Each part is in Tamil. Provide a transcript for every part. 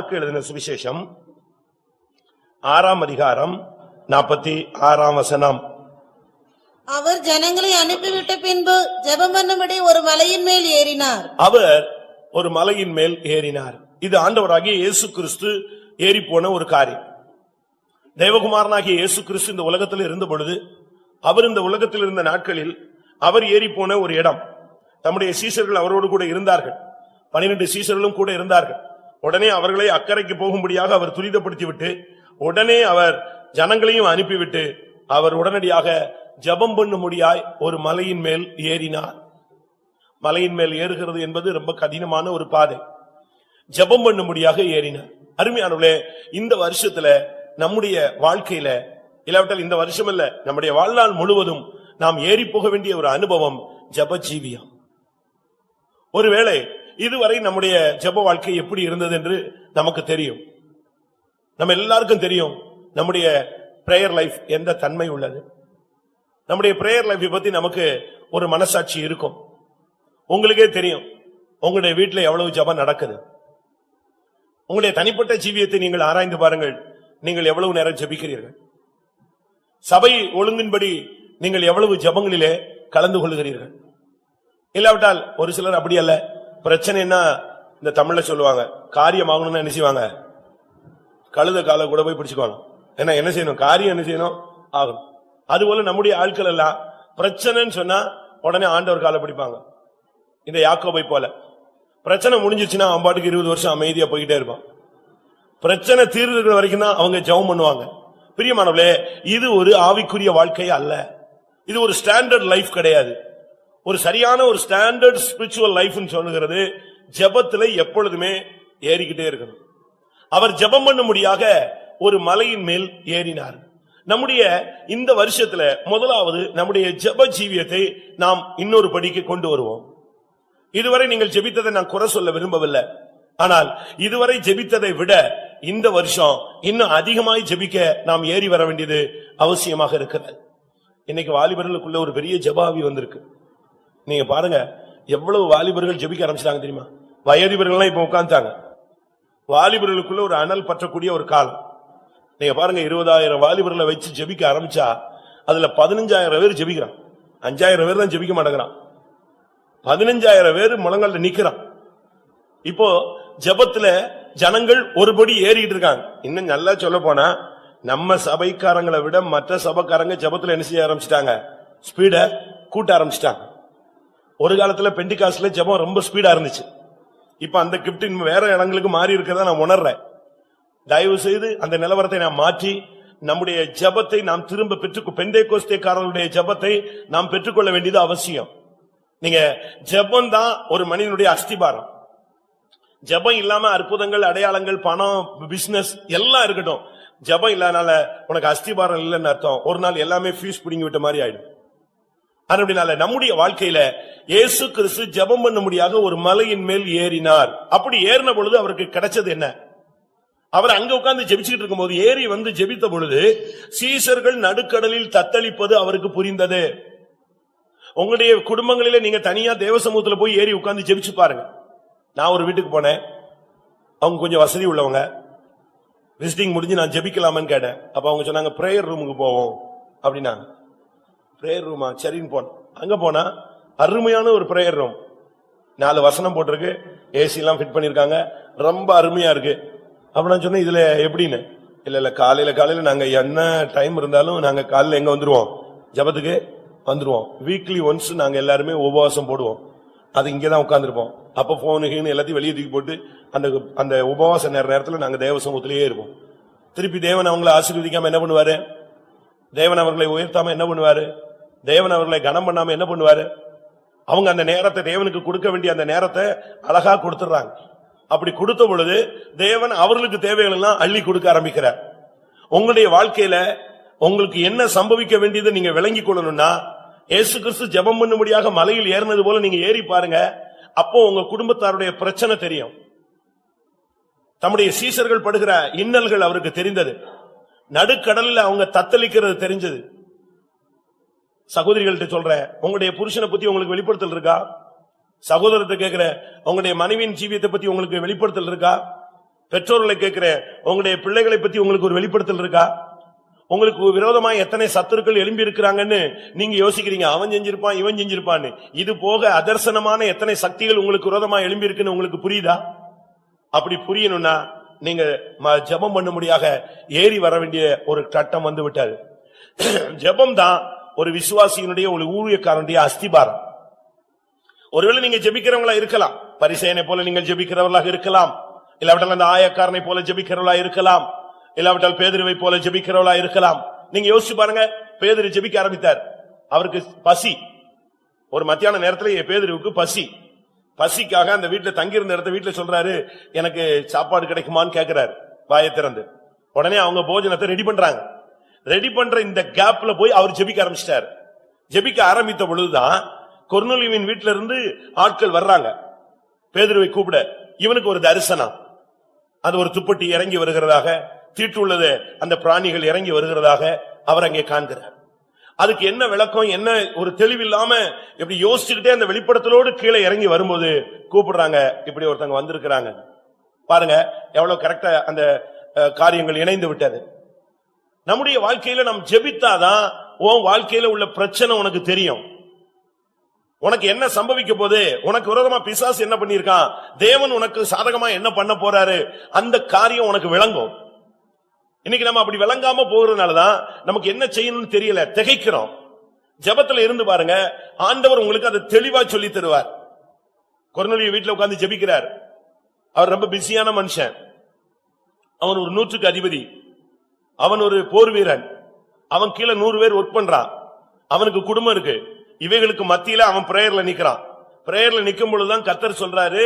மார்க் எழுதின சுவிசேஷம் 6ஆம் அதிகாரம் 46ஆம் வசனம். அவர் ஜனங்களை அனுப்பிவிட்ட பின்பு ஜெபம் பண்ணும்படி ஒரு மலையின் மேல் ஏறினார். அவர் ஒரு மலையின் மேல் ஏறினார். இது ஆண்டவராகிய இயேசு கிறிஸ்து ஏறி போன ஒரு காரியம். தேவகுமாரனாகிய இயேசு கிறிஸ்து இந்த உலகத்தில் இருந்த பொழுது, அவர் இந்த உலகத்தில் இருந்த நாட்களில் அவர் ஏறி போன ஒரு இடம். தம்முடைய சீஷர்கள் அவரோடு கூட இருந்தார்கள். 12 சீஷர்களும் கூட இருந்தார்கள். உடனே அவர்களை அக்கறைக்கு போகும்படியாக அவர் துரிதப்படுத்திவிட்டு, உடனே அவர் ஜனங்களையும் அனுப்பிவிட்டு, அவர் உடனடியாக ஜெபம் பண்ணும்படியாய் ஒரு மலையின் மேல் ஏறினார். மலையின் மேல் ஏறுகிறது என்பது ரொம்ப கடினமான ஒரு பாதை. ஜெபம் பண்ணும்படியாக ஏறினார். அருமையானவர்களே, இந்த வருஷத்துல நம்முடைய வாழ்க்கையில, இல்லாவிட்டால் இந்த வருஷம் இல்ல, நம்முடைய வாழ்நாள் முழுவதும் நாம் ஏறி போக வேண்டிய ஒரு அனுபவம் ஜெப ஜீவியம். ஒருவேளை இதுவரை நம்முடைய ஜெப வாழ்க்கை எப்படி இருந்தது என்று நமக்கு தெரியும். நம்ம எல்லாருக்கும் தெரியும் நம்முடைய பிரேயர் லைஃப் எந்த தன்மை உள்ளது. நம்முடைய பிரேயர் லைஃப் பத்தி நமக்கு ஒரு மனசாட்சி இருக்கும். உங்களுக்கே தெரியும் உங்களுடைய வீட்டில் எவ்வளவு ஜெபம் நடக்குது. உங்களுடைய தனிப்பட்ட ஜீவியத்தை நீங்கள் ஆராய்ந்து பாருங்கள். நீங்கள் எவ்வளவு நேரம் ஜெபிக்கிறீர்கள்? சபை ஒழுங்கின்படி நீங்கள் எவ்வளவு ஜெபங்களிலே கலந்து கொள்கிறீர்கள்? இல்லாவிட்டால் ஒரு சிலர் அப்படி அல்ல, பிரச்சனைன்னா இந்த தமிழ்ல சொல்லுவாங்க, காரியம் ஆகணும்னா என்ன செய்வாங்க, கழுத கால கூட போய் பிடிச்சுக்குவாங்க. என்ன செய்யணும், காரியம் என்ன செய்யணும், ஆகணும். அதுபோல நம்முடைய ஆட்கள் எல்லாம் பிரச்சனைன்னு சொன்னா உடனே ஆண்டவர் காலை பிடிப்பாங்க. இந்த யாக்கோபை போல பிரச்சனை முடிஞ்சிச்சுன்னா அவன் பாட்டுக்கு 20 வருஷம் அமைதியா போயிட்டே இருப்பான். பிரச்சனை தீர்வுகிற வரைக்கும் தான் அவங்க ஜெபம் பண்ணுவாங்க. பிரியமானவர்களே, இது ஒரு ஆவிக்குரிய வாழ்க்கை அல்ல. இது ஒரு ஸ்டாண்டர்ட் லைஃப் கிடையாது. ஒரு சரியான ஒரு ஸ்டாண்டர்ட் ஸ்பிரிச்சுவல் லைஃப் சொல்லுகிறது ஜெபத்துல எப்பொழுதுமே ஏறிக்கிட்டே இருக்கணும். அவர் ஜெபம் பண்ணும்படியாக ஒரு மலையின் மேல் ஏறினார். நம்முடைய இந்த வருஷத்துல முதலாவது நம்முடைய ஜெப ஜீவியத்தை நாம் இன்னொரு படிக்கு கொண்டு வருவோம். இதுவரை நீங்கள் ஜெபித்ததை நான் குறை சொல்ல விரும்பவில்லை. ஆனால் இதுவரை ஜெபித்ததை விட இந்த வருஷம் இன்னும் அதிகமாய் ஜெபிக்க நாம் ஏறி வர வேண்டியது அவசியமாக இருக்கிறது. இன்னைக்கு வாலிபர்களுக்குள்ள ஒரு பெரிய ஜெபாவி வந்திருக்கு. நீங்க பாருங்க எவ்வளவு வாலிபர்கள் ஜெபிக்க ஆரம்பிச்சிட்டாங்க தெரியுமா? வயதிபர்கள்லாம் இப்ப உட்கார்ந்தாங்க. வாலிபர்களுக்குள்ள ஒரு அனல் பற்றக்கூடிய ஒரு காலம். நீங்க பாருங்க, 20,000 வாலிபர்களை வச்சு ஜெபிக்க ஆரம்பிச்சா அதுல 15,000 பேர் ஜெபிக்கிறான். 5,000 பேர் தான் ஜெபிக்க மாட்டேங்கிறான். 15,000 பேர் முழங்கால நிக்கிறான். இப்போ ஜெபத்துல ஜனங்கள் ஒருபடி ஏறிட்டு இருக்காங்க. இன்னும் நல்லா சொல்ல போனா நம்ம சபைக்காரங்களை விட மற்ற சபைக்காரங்க ஜெபத்துல என்ன செய்ய ஆரம்பிச்சிட்டாங்க, ஸ்பீட கூட்ட ஆரம்பிச்சிட்டாங்க. ஒரு காலத்துல பெண்டிகாஸ்ட்ல ஜெபம் ரொம்ப ஸ்பீடா இருந்துச்சு. இப்ப அந்த கிஃப்ட் வேற இடங்களுக்கு மாறி இருக்கறத நான் உணர்றேன். தயவு செய்து அந்த நிலவரத்தை நாம் மாற்றி நம்முடைய ஜெபத்தை நாம் திரும்ப பெந்தேகோஸ்தேக்காரர்களுடைய ஜெபத்தை நாம் பெற்றுக்கொள்ள வேண்டியது அவசியம். நீங்க ஜெபம் தான் ஒரு மனிதனுடைய அஸ்திபாரம். ஜெபம் இல்லாம அற்புதங்கள், அடையாளங்கள், பணம், பிசினஸ் எல்லாம் இருக்கட்டும், ஜெபம் இல்லாதனால உனக்கு அஸ்திபாரம் இல்லைன்னு அர்த்தம். ஒரு நாள் எல்லாமே ஃபீஸ் பிடிங்கி விட்ட மாதிரி ஆயிடும். அப்படினால நம்முடைய வாழ்க்கையில இயேசு கிறிஸ்து ஜெபம் பண்ணும்படியாக ஒரு மலையின் மேல் ஏறினார். அப்படி ஏறின பொழுது அவருக்கு கிடைச்சது என்ன? அவர் அங்க உட்கார்ந்து ஜெபிச்சுட்டு இருக்கும் போது, ஏறி வந்து ஜெபித்த பொழுது சீஷர்கள் நடுக்கடலில் தத்தளிப்பது அவருக்கு புரிந்தது. உங்களுடைய குடும்பங்களில நீங்க தனியா தேவ சமூகத்துல போய் ஏறி உட்கார்ந்து ஜெபிச்சு பாருங்க. நான் ஒரு வீட்டுக்கு போனேன். அவங்க கொஞ்சம் வசதி உள்ளவங்க. விசிட்டிங் முடிஞ்சு நான் ஜெபிக்கலாமான்னு கேட்டேன். அப்ப அவங்க சொன்னாங்க பிரேயர் ரூமுக்கு போவோம் அப்படின்னாங்க. பிரேயர் ரூமா? சரின்னு போனேன். அங்க போனா அருமையான ஒரு பிரேயர் ரூம். 4 வசனம் போட்டிருக்கு, ஏசி எல்லாம் ஃபிட் பண்ணிருக்காங்க, ரொம்ப அருமையா இருக்கு. அப்ப நான் சொன்னேன், இதுல எப்படின்னு. இல்ல காலையில நாங்க என்ன டைம் இருந்தாலும் நாங்க காலையில எங்க வந்துருவோம், ஜெபத்துக்கு வந்துருவோம். வீக்லி ஒன்ஸ் நாங்க எல்லாருமே உபவாசம் போடுவோம். அது இங்கதான் உட்கார்ந்துருப்போம். அப்ப போனு எல்லாத்தையும் வெளியே தூக்கி போட்டு அந்த உபவாச நேரத்துல நாங்க தேவ சமூகத்திலேயே இருப்போம். திருப்பி தேவன் அவங்களை ஆசீர்வதிக்காம என்ன பண்ணுவாரு? தேவன் அவர்களை உயர்த்தாம என்ன பண்ணுவாரு? தேவன் அவர்களை கனம் பண்ணாம என்ன பண்ணுவாரு? அவங்க அந்த நேரத்தை தேவனுக்கு கொடுக்க வேண்டிய அந்த நேரத்தை அழகா கொடுத்துறாங்க. அப்படி கொடுத்த பொழுது தேவன் அவர்களுக்கு தேவைகள் எல்லாம் அள்ளி கொடுக்க ஆரம்பிக்கிறார். உங்களுடைய வாழ்க்கையில உங்களுக்கு என்ன சம்பவிக்க வேண்டியதை நீங்க விளங்கிக் கொள்ளணும்னா, இயேசு கிறிஸ்து ஜெபம் பண்ணும்படியாக மலையில் ஏறினது போல நீங்க ஏறி பாருங்க. அப்போ உங்க குடும்பத்தாருடைய பிரச்சனை தெரியும். தம்முடைய சீஷர்கள் படுகிற இன்னல்கள் அவருக்கு தெரிந்தது. நடுக்கடல்ல அவங்க தத்தளிக்கிறது தெரிஞ்சது. சகோதரிகள்கிட்ட சொல்றேன், உங்களுடைய புருஷனை பத்தி உங்களுக்கு வெளிப்படுத்தல் இருக்கா? சகோதரத்தை கேட்கிற, உங்களுடைய மனைவியின் ஜீவியத்தை பத்தி உங்களுக்கு வெளிப்படுத்தல் இருக்கா? பெற்றோர்களை கேட்கிறேன், உங்களுடைய பிள்ளைகளை பத்தி உங்களுக்கு ஒரு வெளிப்படுத்தல் இருக்கா? உங்களுக்கு விரோதமா எத்தனை சத்துருக்கள் எழும்பி இருக்கிறாங்கன்னு நீங்க யோசிக்கிறீங்க. அவன் செஞ்சிருப்பான், இவன் செஞ்சிருப்பான்னு. இது போக அதர்சனமான எத்தனை சக்திகள் உங்களுக்கு விரோதமா எழும்பி இருக்குன்னு உங்களுக்கு புரியுதா? அப்படி புரியணும்னா நீங்க ஜெபம் பண்ணும்படியாக ஏறி வர வேண்டிய ஒரு கட்டம் வந்து விட்டாரு. ஜெபம் தான் ஒரு விசுவாசியினுடைய ஒரு ஊழியக்காரனுடைய அஸ்திபாரம். ஒருவேளை நீங்க ஜெபிக்கிறவங்களா இருக்கலாம், பரிசேயனை போல நீங்கள் ஜெபிக்கிறவர்களாக இருக்கலாம், இல்லாவிட்டால் அந்த ஆயக்காரனை போல ஜெபிக்கிறவர்களா இருக்கலாம், இல்லாவிட்டால் பேதுருவை போல ஜெபிக்கிறவளா இருக்கலாம். நீங்க யோசிச்சு பாருங்க, பேதுரு ஜெபிக்க ஆரம்பித்தார், அவருக்கு பசி. ஒரு மத்தியான நேரத்துல பேதுருவுக்கு பசி. பசிக்காக அந்த வீட்டுல தங்கியிருந்த இடத்த வீட்டுல சொல்றாரு, எனக்கு சாப்பாடு கிடைக்குமான்னு கேட்கிறாரு வாயை திறந்து. உடனே அவங்க போஜனத்தை ரெடி பண்றாங்க. ரெடி பண்ற இந்த கேப்ல போய் அவர் ஜெபிக்க ஆரம்பிச்சிட்டார். ஜெபிக்க ஆரம்பித்த பொழுதுதான் கொர்நேலியுவின் வீட்டுல இருந்து ஆட்கள் வர்றாங்க பேதுருவை கூப்பிட. இவனுக்கு ஒரு தரிசனம், அது ஒரு துப்பட்டி இறங்கி வருகிறதாக, தீட்டுள்ளது அந்த பிராணிகள் இறங்கி வருகிறதாக அவர் அங்கே காண்கிறார். அதுக்கு என்ன விளக்கம், என்ன ஒரு தெளிவில்லாம இப்படி யோசிச்சுக்கிட்டே அந்த வெளிப்படத்தலோடு கீழே இறங்கி வரும்போது கூப்பிடுறாங்க, இப்படி ஒருத்தங்க வந்திருக்கிறாங்க. பாருங்க எவ்வளவு கரெக்டா அந்த காரியங்கள் இணைந்து விட்டது. நம்முடைய வாழ்க்கையில நாம் ஜெபித்தாதான் உன் வாழ்க்கையில உள்ள பிரச்சனை உனக்கு தெரியும். உனக்கு என்ன சம்பவிக்க போது, உனக்கு விரோதமா பிசாசு என்ன பண்ணிருக்கான், தேவன் உனக்கு சாதகமா என்ன பண்ண போறாரு, அந்த காரியம் உனக்கு விளங்கும். இன்னைக்கு நம்ம அப்படி விளங்காம போகிறதுனாலதான் நமக்கு என்ன செய்யணும்னு தெரியல, திகைக்கிறோம். ஜெபத்துல இருந்து பாருங்க, ஆண்டவர் உங்களுக்கு அதை தெளிவா சொல்லி தருவார். கொர்நேலியு வீட்டுல உட்கார்ந்து ஜெபிக்கிறார். அவர் ரொம்ப பிஸியான மனுஷன். அவன் ஒரு 100க்கு அதிபதி, அவன் ஒரு போர் வீரன், அவன் கீழே 100 பேர் ஒர்க் பண்றான், அவனுக்கு குடும்பம் இருக்கு. இவைகளுக்கு மத்தியில அவன் பிரேயர்ல நிக்கிறான். பிரேயர்ல நிக்கும் பொழுதுதான் கர்த்தர் சொல்றாரு,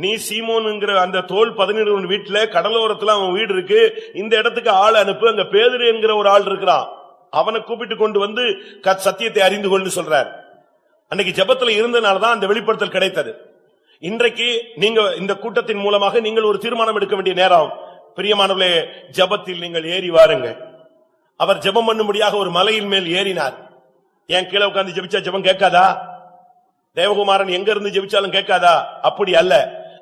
நீ சீமோன்ங்கிற அந்த தோல் 17 வீட்டுல கடலோரத்துல அவன் வீடு இருக்கு, இந்த இடத்துக்கு ஆள் அனுப்பு, அங்க பேதுரு என்கிற ஒரு ஆள் இருக்கிறான், அவனை கூப்பிட்டு கொண்டு வந்து சத்தியத்தை அறிந்து கொண்டு சொல்றார். அன்னைக்கு ஜெபத்துல இருந்தனாலதான் அந்த வெளிப்படுத்தல் கிடைத்தது. இன்றைக்கு நீங்க இந்த கூட்டத்தின் மூலமாக நீங்கள் ஒரு தீர்மானம் எடுக்க வேண்டிய நேரம். பிரியமானவர்களே, ஜெபத்தில் நீங்கள் ஏறி வாருங்க. அவர் ஜெபம் பண்ணும்படியாக ஒரு மலையின் மேல் ஏறினார். ஏன் கீழே உட்கார்ந்து ஜெபிச்சா ஜெபம் கேட்காதா? தேவகுமாரன் எங்க இருந்து ஜெபிச்சாலும் கேட்காதா? அப்படி அல்ல,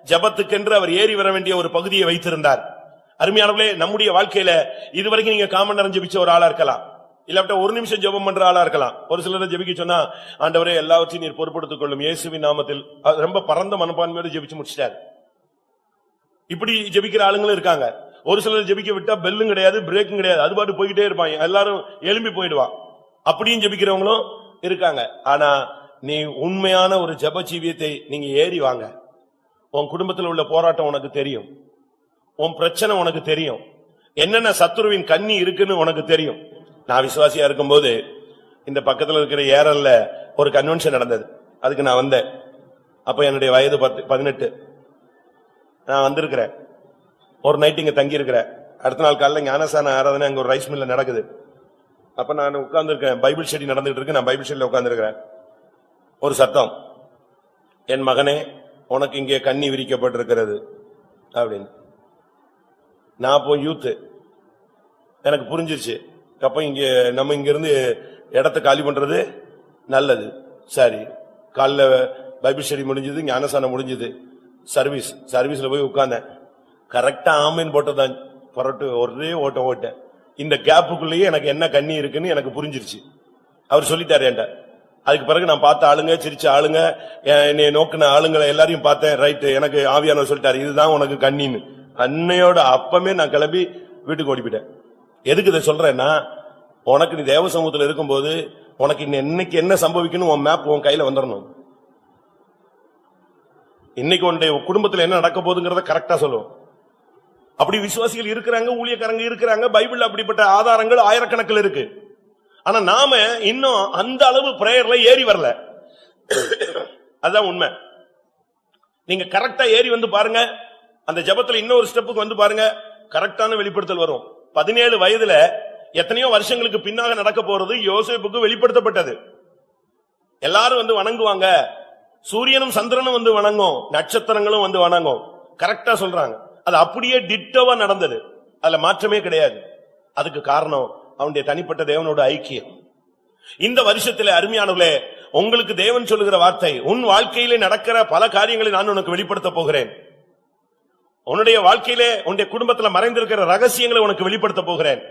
ஜெபத்துக்கென்று அவர் ஏறி வர வேண்டிய ஒரு பகுதியை வைத்திருந்தார். அருமையானவர்களே, நம்முடைய வாழ்க்கையில இதுவரைக்கும் நீங்க காமன் நேரம் ஜெபிச்ச ஒரு ஆளா இருக்கலாம், இல்லாவிட்ட ஒரு நிமிஷம் ஜெபம் பண்ற ஆளா இருக்கலாம். ஒரு சிலரை ஜெபிக்க சொன்னா, ஆண்டவரே எல்லாவற்றையும் நீர் பொறுப்படுத்திக் கொள்ளும் இயேசுவின் நாமத்தில், ரொம்ப பரந்த மனப்பான்மையோடு ஜெபிச்சு முடிச்சிட்டார். இப்படி ஜெபிக்கிற ஆளுங்களும் இருக்காங்க. ஒரு சிலர் ஜெபிக்க விட்டா பெல்லும் கிடையாது, பிரேக்கும் கிடையாது, அது பாட்டு போய்கிட்டே இருப்பாங்க, எல்லாரும் எழும்பி போயிடுவான். அப்படியும் ஜெபிக்கிறவங்களும் இருக்காங்க. ஆனா நீ உண்மையான ஒரு ஜெப ஜீவியத்தை நீங்க ஏறி வாங்க. உன் குடும்பத்தில் உள்ள போராட்டம் உனக்கு தெரியும், உன் பிரச்சனை உனக்கு தெரியும், என்னென்ன சத்துருவின் கண்ணி இருக்குன்னு உனக்கு தெரியும். நான் விசுவாசியா இருக்கும்போது இந்த பக்கத்துல இருக்கிற ஏரல்ல ஒரு கன்வென்ஷன் நடந்தது, அதுக்கு நான் வந்தேன். அப்ப என்னுடைய வயது 18. நான் வந்திருக்கிறேன், ஒரு நைட் இங்க தங்கி இருக்கிறேன். அடுத்த நாள் காலையில ஞானசான ஆராதனை அங்க ஒரு ரைஸ் மில்ல நடக்குது. அப்ப நான் உட்கார்ந்து இருக்கேன், பைபிள் ஸ்டடி நடந்துட்டு இருக்கு, நான் பைபிள் ஸ்டடியில உட்கார்ந்து இருக்கிறேன். ஒரு சத்தம், என் மகனே உனக்கு இங்கே கண்ணி விரிக்கப்பட்டிருக்கிறது அப்படின்னு. நான் போய் யூத்து, எனக்கு புரிஞ்சிருச்சு. அப்ப இங்க நம்ம இங்க இருந்து இடத்தை காலி பண்றது நல்லது. காலைல பைபிள் ஸ்டடி முடிஞ்சது, ஞானசானம் முடிஞ்சது, சர்வீஸ்ல போய் உட்கார்ந்தேன். கரெக்டா ஆமீன் போட்டதான் புரட்டு ஒரே ஓட்டேன். இந்த கேப்புக்குள்ளேயே எனக்கு என்ன கண்ணி இருக்குன்னு எனக்கு புரிஞ்சிருச்சு. அவர் சொல்லிட்டாரு என்கிட்ட. அதுக்கு பிறகு நான் பார்த்த ஆளுங்க, சிரிச்ச ஆளுங்க, என்னை நோக்கின ஆளுங்களை எல்லாரையும் பார்த்தேன். ரைட், எனக்கு ஆவியானவர் சொல்லிட்டாரு இதுதான் உனக்கு கண்ணின்னு. அன்னையோட அப்பமே நான் கிளம்பி வீட்டுக்கு ஓடி போயிட்டேன். எதுக்கு இதை சொல்றேன்னா, உனக்கு நீ தேவ சமூகத்தில் இருக்கும்போது உனக்கு இன்னைக்கு என்ன சம்பவிக்கணும் உன் மேப் உன் கையில வந்துடணும். இன்னைக்கு உன்னுடைய குடும்பத்தில் என்ன நடக்க போகுதுங்கிறத கரெக்டா சொல்லுவோம். அப்படி விசுவாசிகள் இருக்கிறாங்க, ஊழியக்காரங்க இருக்கிறாங்க, பைபிள் அப்படிப்பட்ட ஆதாரங்கள் ஆயிரக்கணக்கில் இருக்கு. ஆனா நாம இன்னும் அந்த அளவு பிரேயர்ல ஏறி வரல. அதுதான் உண்மை. நீங்க கரெக்டா ஏறி வந்து பாருங்க, அந்த ஜெபத்துல இன்னொரு ஸ்டெப்புக்கு வந்து பாருங்க, கரெக்டான வெளிப்படுத்தல் வரும். 17 வயதுல எத்தனையோ வருஷங்களுக்கு பின்னாக நடக்க போறது யோசேப்புக்கு வெளிப்படுத்தப்பட்டது. எல்லாரும் வந்து வணங்குவாங்க, சூரியனும் சந்திரனும் வந்து வணங்கும், நட்சத்திரங்களும் வந்து வணங்கும். கரெக்டா சொல்றாங்க. அது அப்படியே டிட்டோவா நடந்தது, அதுல மாற்றமே கிடையாது. அதுக்கு காரணம் அவனுடைய தனிப்பட்ட தேவனோட ஐக்கியம். இந்த வருஷத்துல அருமையானவர்களே, உங்களுக்கு தேவன் சொல்லுகிற வார்த்தை, உன் வாழ்க்கையிலே நடக்கிற பல காரியங்களை நான் உனக்கு வெளிப்படுத்த போகிறேன். உன்னுடைய வாழ்க்கையிலே உன்னுடைய குடும்பத்துல மறைந்திருக்கிற ரகசியங்களை உனக்கு வெளிப்படுத்த போகிறேன்.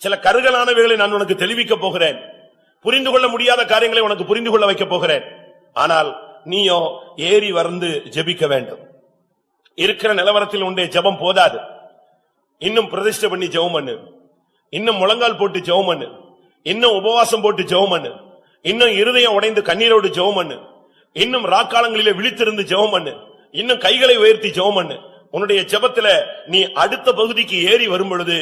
சில கருகலானவைகளை நான் உனக்கு தெளிவிக்க போகிறேன். புரிந்து கொள்ள முடியாத காரியங்களை உனக்கு புரிந்து கொள்ள வைக்க போகிறேன். ஆனால் நீயோ ஏறி வந்து ஜெபிக்க வேண்டும். இருக்கிற நிலவரத்தில் உன்னுடைய ஜெபம் போதாது. இன்னும் பிரதிஷ்டை பண்ணி ஜெபம் பண்ணு. இன்னும் முழங்கால் போட்டு ஜெபம் பண்ணு. இன்னும் உபவாசம் போட்டு ஜெபம் பண்ணு. இன்னும் இருதயம் உடைந்து கண்ணீரோடு ஜெபம் பண்ணு. இன்னும் ராக்காலங்களிலே விழித்திருந்து ஜெபம் பண்ணு. இன்னும் கைகளை உயர்த்தி ஜெபம் பண்ணு. உன்னுடைய ஜெபத்துல நீ அடுத்த பகுதிக்கு ஏறி வரும் பொழுது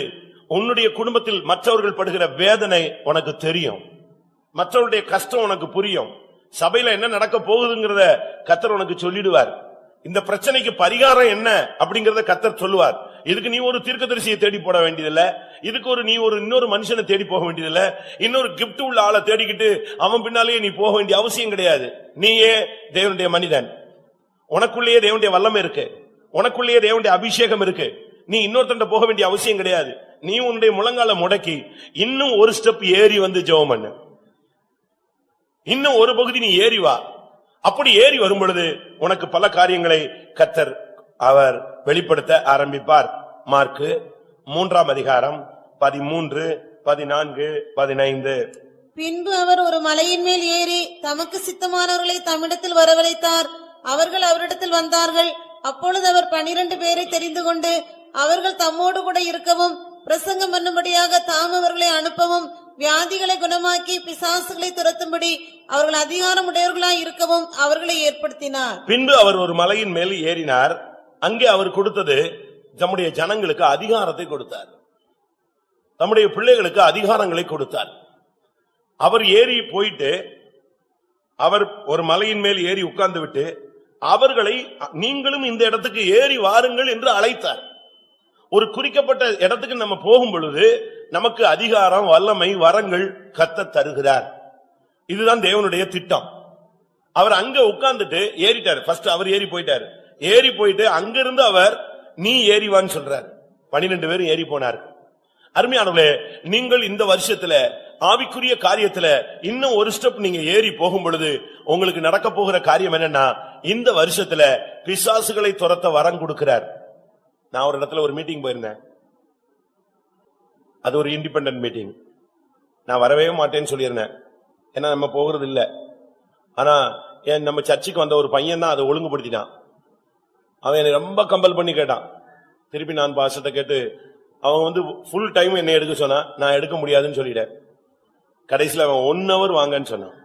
உன்னுடைய குடும்பத்தில் மற்றவர்கள் படுகிற வேதனை உனக்கு தெரியும். மற்றவருடைய கஷ்டம் உனக்கு புரியும். சபையில என்ன நடக்க போகுதுங்கிறத கர்த்தர் உனக்கு சொல்லிடுவார். இந்த பிரச்சனைக்கு பரிகாரம் என்ன அப்படிங்கறத கர்த்தர் சொல்லுவார். இதுக்கு நீ ஒரு தீர்க்கதரிசியை தேடி போட வேண்டியதில்ல. இதுக்கு நீ இன்னொரு மனுஷனை தேடி போக வேண்டியதில்ல. இன்னொரு கிஃப்ட் உள்ள ஆளை தேடிக்கிட்டு அவன் பின்னாலேயே நீ போக வேண்டிய அவசியம் கிடையாது. நீயே தேவனுடைய மனிதன். உனக்குள்ளேயே தேவனுடைய வல்லமை இருக்கு. உனக்குள்ளேயே தேவனுடைய அபிஷேகம் இருக்கு. நீ இன்னொருத்தண்ட போக வேண்டிய அவசியம் கிடையாது. நீ உன்னுடைய முழங்கால முடக்கி இன்னும் ஒரு ஸ்டெப் ஏறி வந்து ஜெபம் பண்ணு. இன்னும் ஒரு பகுதி நீ ஏறி வா. அப்படி ஏறி வரும் பொழுது உனக்கு பல காரியங்களை கர்த்தர் அவர் வெளிப்படுத்த ஆரம்பிப்பார். மார்க்கு 3ஆம் அதிகாரம் 13, 14, 15. பின்பு அவர் ஒரு மலையின் மேல் ஏறி தமக்கு சித்தமானவர்களை தம்மிடத்தில் வரவழைத்தார். அவர்கள் அவரிடத்தில் வந்தார்கள். அப்பொழுது அவர் 12 பேரை தெரிந்து கொண்டு அவர்கள் தம்மோடு கூட இருக்கவும் பிரசங்கம் பண்ணும்படியாக தாம் அவர்களை அனுப்பவும் வியாதிகளை குணமாக்கி பிசாசுகளை துரத்தும்படி அவர்கள் அதிகாரம் உடையவர்களாய் இருக்கவும் அவர்களை ஏற்படுத்தினார். பின்பு அவர் ஒரு மலையின் மேல் ஏறினார். அங்கே அவர் கொடுத்தது தம்முடைய ஜனங்களுக்கு அதிகாரத்தை கொடுத்தார். தம்முடைய பிள்ளைகளுக்கு அதிகாரங்களை கொடுத்தார். அவர் ஏறி போயிட்டு அவர் ஒரு மலையின் மேல் ஏறி உட்கார்ந்து விட்டு அவர்களை நீங்களும் இந்த இடத்துக்கு ஏறி வாருங்கள் என்று அழைத்தார். ஒரு குறிக்கப்பட்ட இடத்துக்கு நம்ம போகும் பொழுது நமக்கு அதிகாரம், வல்லமை, வரங்கள் கர்த்தர் தருகிறார். இதுதான் தேவனுடைய திட்டம். அவர் அங்க உட்கார்ந்துட்டு ஏறிட்டார். ஃபர்ஸ்ட் அவர் ஏறி போயிட்டார். ஏறி போயிட்டு அங்கிருந்து அவர் நீ ஏறிவான்னு சொல்றார். 12 பேரும் ஏறி போனார். அருமையானவர்களே, நீங்கள் இந்த வருஷத்துல ஆவிக்குரிய காரியத்துல இன்னும் ஒரு ஸ்டெப் நீங்க ஏறி போகும் பொழுது உங்களுக்கு நடக்க போகிற காரியம் என்னன்னா, இந்த வருஷத்துல பிசாசுகளை துரத்த வரம் கொடுக்கிறார். நான் ஒரு இடத்துல ஒரு மீட்டிங் போயிருந்தேன். அது ஒரு இண்டிபெண்டன்ட் மீட்டிங். நான் வரவே மாட்டேன்னு சொல்லியிருந்தேன். ஏன்னா நம்ம போகிறது இல்ல. ஆனா நம்ம சர்ச்சுக்கு வந்த ஒரு பையன் தான் அதை ஒழுங்குபடுத்திட்டான். அவன் என்னை ரொம்ப கம்பல் பண்ணி கேட்டான். திருப்பி நான் பாசத்தை கேட்டு அவன் ஃபுல் டைம் என்னை எடுக்க சொன்னா, நான் எடுக்க முடியாதுன்னு சொல்லிட்டேன். கடைசியில் அவன் 1 hour வாங்கன்னு சொன்னான்.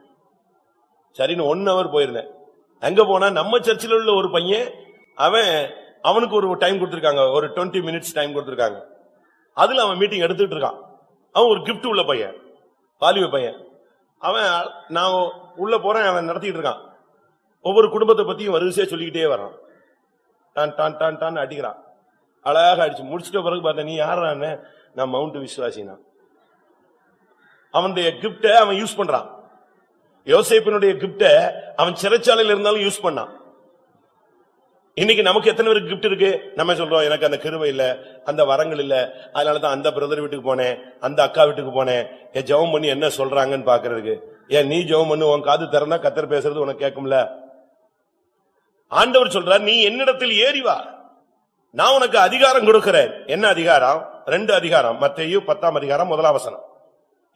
சரின்னு 1 hour போயிருந்தேன். அங்க போனா நம்ம சர்ச்சில் உள்ள ஒரு பையன், அவனுக்கு ஒரு டைம் கொடுத்திருக்காங்க, ஒரு 20 minutes டைம் கொடுத்திருக்காங்க. அதுல அவன் மீட்டிங் எடுத்துட்டு இருக்கான். அவன் ஒரு கிஃப்ட் உள்ள பையன், வாலிப பையன். அவன் நான் உள்ள போறேன், அவன் நடத்திட்டு இருக்கான். ஒவ்வொரு குடும்பத்தை பத்தியும் வரிசையா சொல்லிக்கிட்டே வர்றான். டான் டான் டான் டான் அடிக்கிறான். அழகாக அடிச்சு முடிச்சிட்ட பிறகு பார்த்தா, நீ யாரான்னு? நான் மவுண்ட் விசுவாசினா. அவனுடைய கிஃப்ட அவன் யூஸ் பண்றான். யோசேப்பினுடைய கிஃப்ட அவன் சிறைச்சாலையில் இருந்தாலும் யூஸ் பண்ணான். இன்னைக்கு நமக்கு எத்தனை பேருக்கு கிஃப்ட் இருக்கு? நம்ம சொல்றோம், எனக்கு அந்த கிருபை இல்ல, அந்த வரங்கள் இல்ல, அதனாலதான் அந்த பிரதர் வீட்டுக்கு போனேன், அந்த அக்கா வீட்டுக்கு போனேன், ஜெபம் பண்ணி என்ன சொல்றாங்கன்னு பாக்குறதுக்கு. ஏன் நீ ஜெபம் பண்ணு, உன் காது திறந்தா கர்த்தர் பேசுறது உனக்கு கேட்கும்ல. ஆண்டவர் சொல்றார், நீ என்னிடத்தில் ஏறி வா, நான் உனக்கு அதிகாரம் கொடுக்கிறேன். என்ன அதிகாரம்? 2 அதிகாரம். மத்தேயு 10ஆம் அதிகாரம் 1ஆம் வசனம்.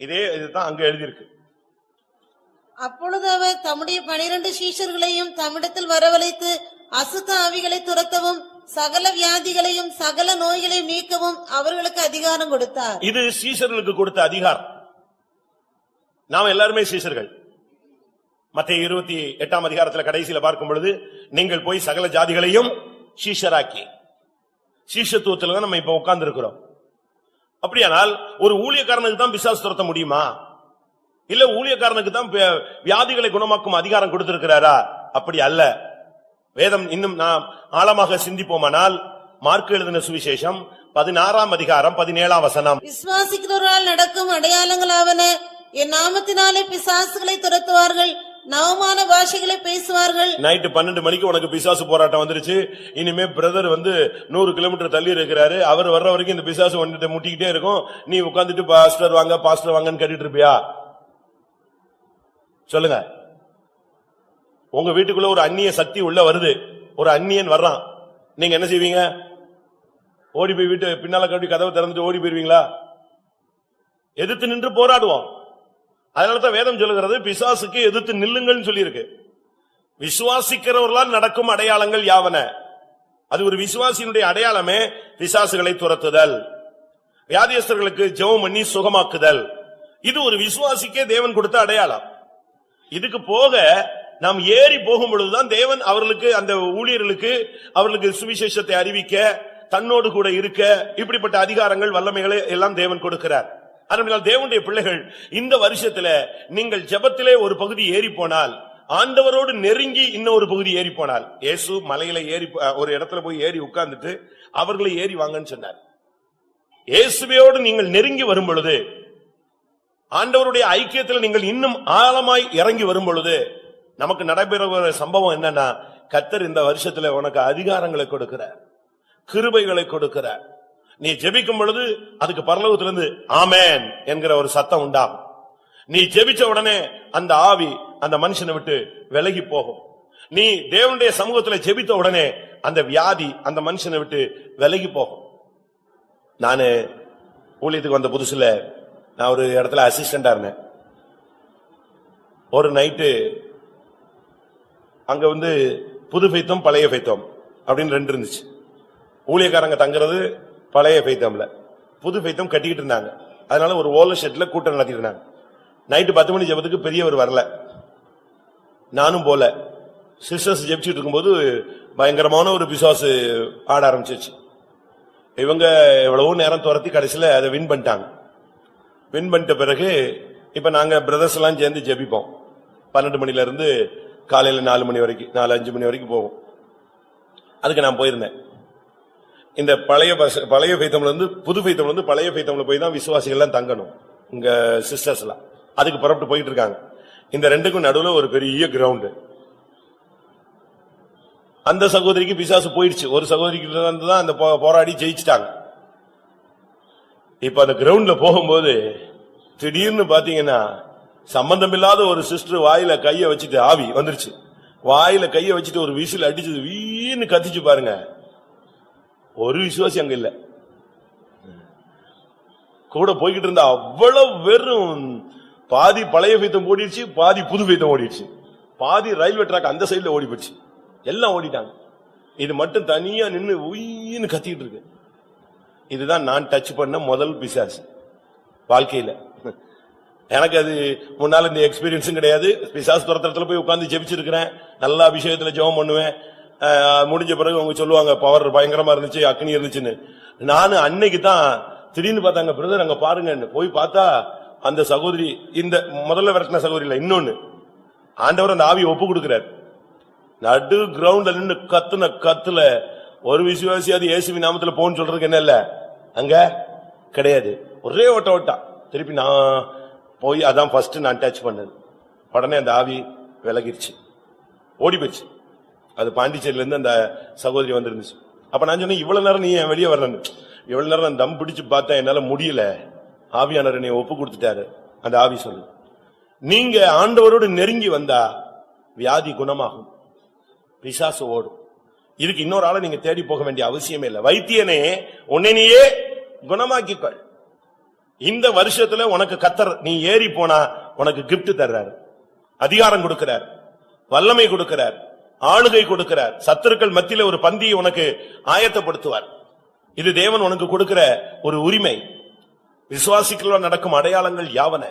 இதுதான் அங்க எழுதியிருக்கு. அப்பொழுது அவர் தம்முடைய 12 சீஷர்களையும் தம்மிடத்தில் வரவழைத்து அசுத்த ஆவிகளை துரத்தவும் சகல வியாதிகளையும் சகல நோய்களையும் நீக்கவும் அவர்களுக்கு அதிகாரம் கொடுத்தார். இது சீஷர்களுக்கு கொடுத்த அதிகாரம். நாம் எல்லாருமே சீஷர்கள். மத்தேயு 28ஆம் அதிகாரத்தில் கடைசியில பார்க்கும் பொழுது, நீங்கள் போய் சகல ஜாதிகளையும் சீஷராக்கி, சீஷத்துவத்தில் தான் நம்ம இப்ப உட்கார்ந்து இருக்கிறோம். அப்படியானால் ஒரு ஊழியக்காரனுக்கு தான் பிசாசு துரத்த முடியுமா? இல்ல ஊழியக்காரனுக்கு தான் வியாதிகளை குணமாக்கும் அதிகாரம் கொடுத்திருக்கிறாரா? அப்படி அல்ல. வேதம் இன்னும் நாம் ஆழமாக சிந்திப்போமானால், மார்க்கு எழுதின சுவிசேஷம் 16ஆம் அதிகாரம் 17ஆம் வசனம். விசுவாசிக்கிறவர்களால் நடக்கும் அடையாளங்களாவன, என் நாமத்தினாலே பிசாசுகளை துரத்துவார்கள், நவமான பாஷைகளை பேசுவார்கள். நைட்டு 12 மணிக்கு உனக்கு பிசாசு போராட்டம் வந்துருச்சு. இனிமே பிரதர் 100 கிலோமீட்டர் தள்ளி இருக்கிறாரு, அவர் வர்ற வரைக்கும் இந்த பிசாசு வந்துட்டு முட்டிக்கிட்டே இருக்கும். நீ உட்கார்ந்துட்டு பாஸ்டர் வாங்க பாஸ்டர் வாங்கன்னு கேட்டுட்டு இருப்பியா? சொல்லுங்க. உங்க வீட்டுக்குள்ள ஒரு அந்நிய சக்தி உள்ள வருது, ஒரு அந்நியன் வர்றான். நீங்க என்ன செய்வீங்க? ஓடி போய் வீட்டு பின்னால கட்டி கதவை திறந்துட்டு ஓடி போயிருவீங்களா? எதிர்த்து நின்று போராடுவோம். அதனாலதான் வேதம் சொல்லுகிறது பிசாசுக்கு எதிர்த்து நில்லுங்கள்னு சொல்லி இருக்கு. விசுவாசிக்கிறவர்களால் நடக்கும் அடையாளங்கள் யாவன? அது ஒரு விசுவாசியினுடைய அடையாளமே பிசாசுகளை துரத்துதல், வியாதியஸ்தர்களுக்கு ஜெபம் பண்ணி சுகமாக்குதல். இது ஒரு விசுவாசிக்கே தேவன் கொடுத்த அடையாளம். இதுக்கு போக நாம் ஏறி போகும் பொழுதுதான் தேவன் அவர்களுக்கு, அந்த ஊழியர்களுக்கு, அவர்களுக்கு சுவிசேஷத்தை அறிவிக்க, தன்னோடு கூட இருக்க, இப்படிப்பட்ட அதிகாரங்கள் வல்லமைகளை எல்லாம் தேவன் கொடுக்கிறார். அதனால் தேவனுடைய பிள்ளைகள், இந்த வருஷத்துல நீங்கள் ஜெபத்திலே ஒரு பகுதி ஏறி போனால், ஆண்டவரோடு நெருங்கி இன்னொரு பகுதி ஏறி போனால், இயேசு மலையில ஏறி ஒரு இடத்துல போய் ஏறி உட்கார்ந்துட்டு அவர்களை ஏறி வாங்கன்னு சொன்னார். இயேசுவோடு நீங்கள் நெருங்கி வரும் பொழுது, ஆண்டவருடைய ஐக்கியத்தில் நீங்கள் இன்னும் ஆழமாய் இறங்கி வரும் பொழுது, நமக்கு நடைபெறுகிற சம்பவம் என்னன்னா, கர்த்தர் இந்த வருஷத்துல உனக்கு அதிகாரங்களை கொடுக்கிறார், கிருபைகளை கொடுக்கிறார். நீ ஜெபிக்கும் பொழுது அதுக்கு பரலோகத்திலிருந்து ஆமென் என்கிற ஒரு சத்தம் உண்டாகும். நீ ஜெபிச்ச உடனே அந்த ஆவி அந்த மனுஷனை விட்டு விலகி போகும். நீ தேவனுடைய சமூகத்தில் ஜெபித்த உடனே அந்த வியாதி அந்த மனுஷனை விட்டு விலகி போகும். நானு ஊழியத்துக்கு வந்த புதுசுல நான் ஒரு இடத்துல அசிஸ்டண்டா இருந்தேன். ஒரு நைட்டு அங்க புது பைத்தம் பழைய பைத்தம் அப்படின்னு ரெண்டு இருந்துச்சு. ஊழியக்காரங்க தங்குறது பழைய பைத்தம்ல, புது பைத்தம் கட்டிக்கிட்டு இருந்தாங்க. அதனால ஒரு ஓல ஷெட்ல கூட்டம் நடத்திட்டு இருந்தாங்க. நைட்டு 10 மணி ஜெபத்துக்கு பெரியவர் வரல, நானும் போல. சிஸ்டர்ஸ் ஜெபிச்சுட்டு இருக்கும்போது பயங்கரமான ஒரு பிசாசு ஆட ஆரம்பிச்சிருச்சு. இவங்க எவ்வளவோ நேரம் துரத்தி கடைசியில அதை வின் பண்ணிட்டாங்க. வின் பண்ணிட்ட பிறகு இப்ப நாங்க பிரதர்ஸ் எல்லாம் சேர்ந்து ஜெபிப்போம். 12 மணில இருந்து காலையில 4 மணி வரைக்கும், 4-5 மணி வரைக்கும் போகும். அதுக்கு நான் போயிருந்தேன். இந்த பழைய பைத்தம்ல இருந்து புது பைத்தம்ல இருந்து பழைய பைத்தம்ல போய் தான் விசுவாசிகள் எல்லாம் தங்கணும். இங்க சிஸ்டர்ஸ் எல்லாம் அதுக்கு புறப்பட்டு போயிட்டு இருக்காங்க. இந்த ரெண்டுக்கும் நடுவுல ஒரு பெரிய கிரவுண்ட். அந்த சகோதரிக்கு பிசாசு போயிடுச்சு. ஒரு சகோதரிக்கு தான் அந்த போராடி ஜெயிச்சிட்டாங்க. இப்ப அந்த கிரவுண்ட்ல போகும்போது திடீர்னு பாத்தீங்கன்னா சம்பந்தம் இல்லாத ஒரு சிஸ்டர் வாயில கைய வச்சுட்டு, ஆவி வந்துருச்சு, வாயில கைய வச்சுட்டு ஒரு விசில் அடிச்சது, வீன்னு கத்திச்சு பாருங்க. ஒரு விசுவாசி அங்க இல்ல. கூட போய்கிட்டு இருந்தா அவ்வளவு வெறும் பாதி பழைய பைத்தம் ஓடிடுச்சு, பாதி புது பைத்தம் ஓடிடுச்சு, பாதி ரயில்வே ட்ராக் அந்த சைட்ல ஓடி போச்சு, எல்லாம் ஓடிட்டாங்க. இது மட்டும் தனியா நின்னு உயின்னு கத்திட்டு இருக்கு. இதுதான் நான் டச் பண்ண முதல் பிசாசு வாழ்க்கையில. எனக்கு அது முன்னால இந்த எக்ஸ்பீரியன்ஸும் கிடையாது. பிசாசு துரத்துல போய் உட்கார்ந்து ஜெபிச்சிருக்கிறேன், நல்ல அபிஷேகத்துல ஜெபம் பண்ணுவேன். முடிஞ்ச பிறகு அவங்க சொல்லுவாங்க பவர் பயங்கரமா இருந்துச்சு, அக்னி இருந்துச்சுன்னு. நானு அன்னைக்கு தான் திடீர்னு பார்த்தாங்க, பிரதர் அங்க பாருங்கன்னு. போய் பார்த்தா அந்த சகோதரி, இந்த முதல்ல விரட்டின சகோதரி இல்ல, இன்னொன்னு, ஆண்டவர் அந்த ஆவியை ஒப்பு கொடுக்கிறார். நடு கிரவுண்ட்ல நின்று கத்துன கத்துல ஒரு விசுவாசி அது இயேசுவின் நாமத்துல போன்னு சொல்றதுக்கு என்ன இல்ல அங்க கிடையாது. ஒரே ஓட்ட ஓட்டா திருப்பி நான் போய் அதான் ஃபர்ஸ்ட் நான் டச் பண்ணது. உடனே அந்த ஆவி விலகிருச்சு, ஓடி போச்சு. அது பாண்டிச்சேரியில இருந்து அந்த சகோதரி வந்திருந்துச்சு. அப்ப நான் சொன்னேன், இவ்வளவு நேரம் நீ வெளியே வரலன்னு. இவ்வளவு நேரம் நான் தம் பிடிச்சு பார்த்தேன், என்னால முடியல, ஆவியானவர் என்னை ஒப்பு கொடுத்துட்டாரு. அந்த ஆவி சொல்லு, நீங்க ஆண்டவரோடு நெருங்கி வந்தா வியாதி குணமாகும், பிசாசு ஓடும். இதுக்கு இன்னொரு ஆளை நீங்க தேடி போக வேண்டிய அவசியமே இல்லை. வைத்தியனே உன்னை நீயே குணமாக்கிக்கொள். இந்த வருஷத்துல உனக்கு கர்த்தர் நீ ஏறி போனா உனக்கு கிஃப்ட் தர்றாரு, அதிகாரம் கொடுக்கிறார், வல்லமை கொடுக்கிறார், ஆளுகை கொடுக்கிறார். சத்துருக்கள் மத்தியில ஒரு பந்தியை உனக்கு ஆயத்தப்படுத்துவார். இது தேவன் உனக்கு கொடுக்கிற ஒரு உரிமை. விசுவாசிகளோடு நடக்கும் அடையாளங்கள் யாவன?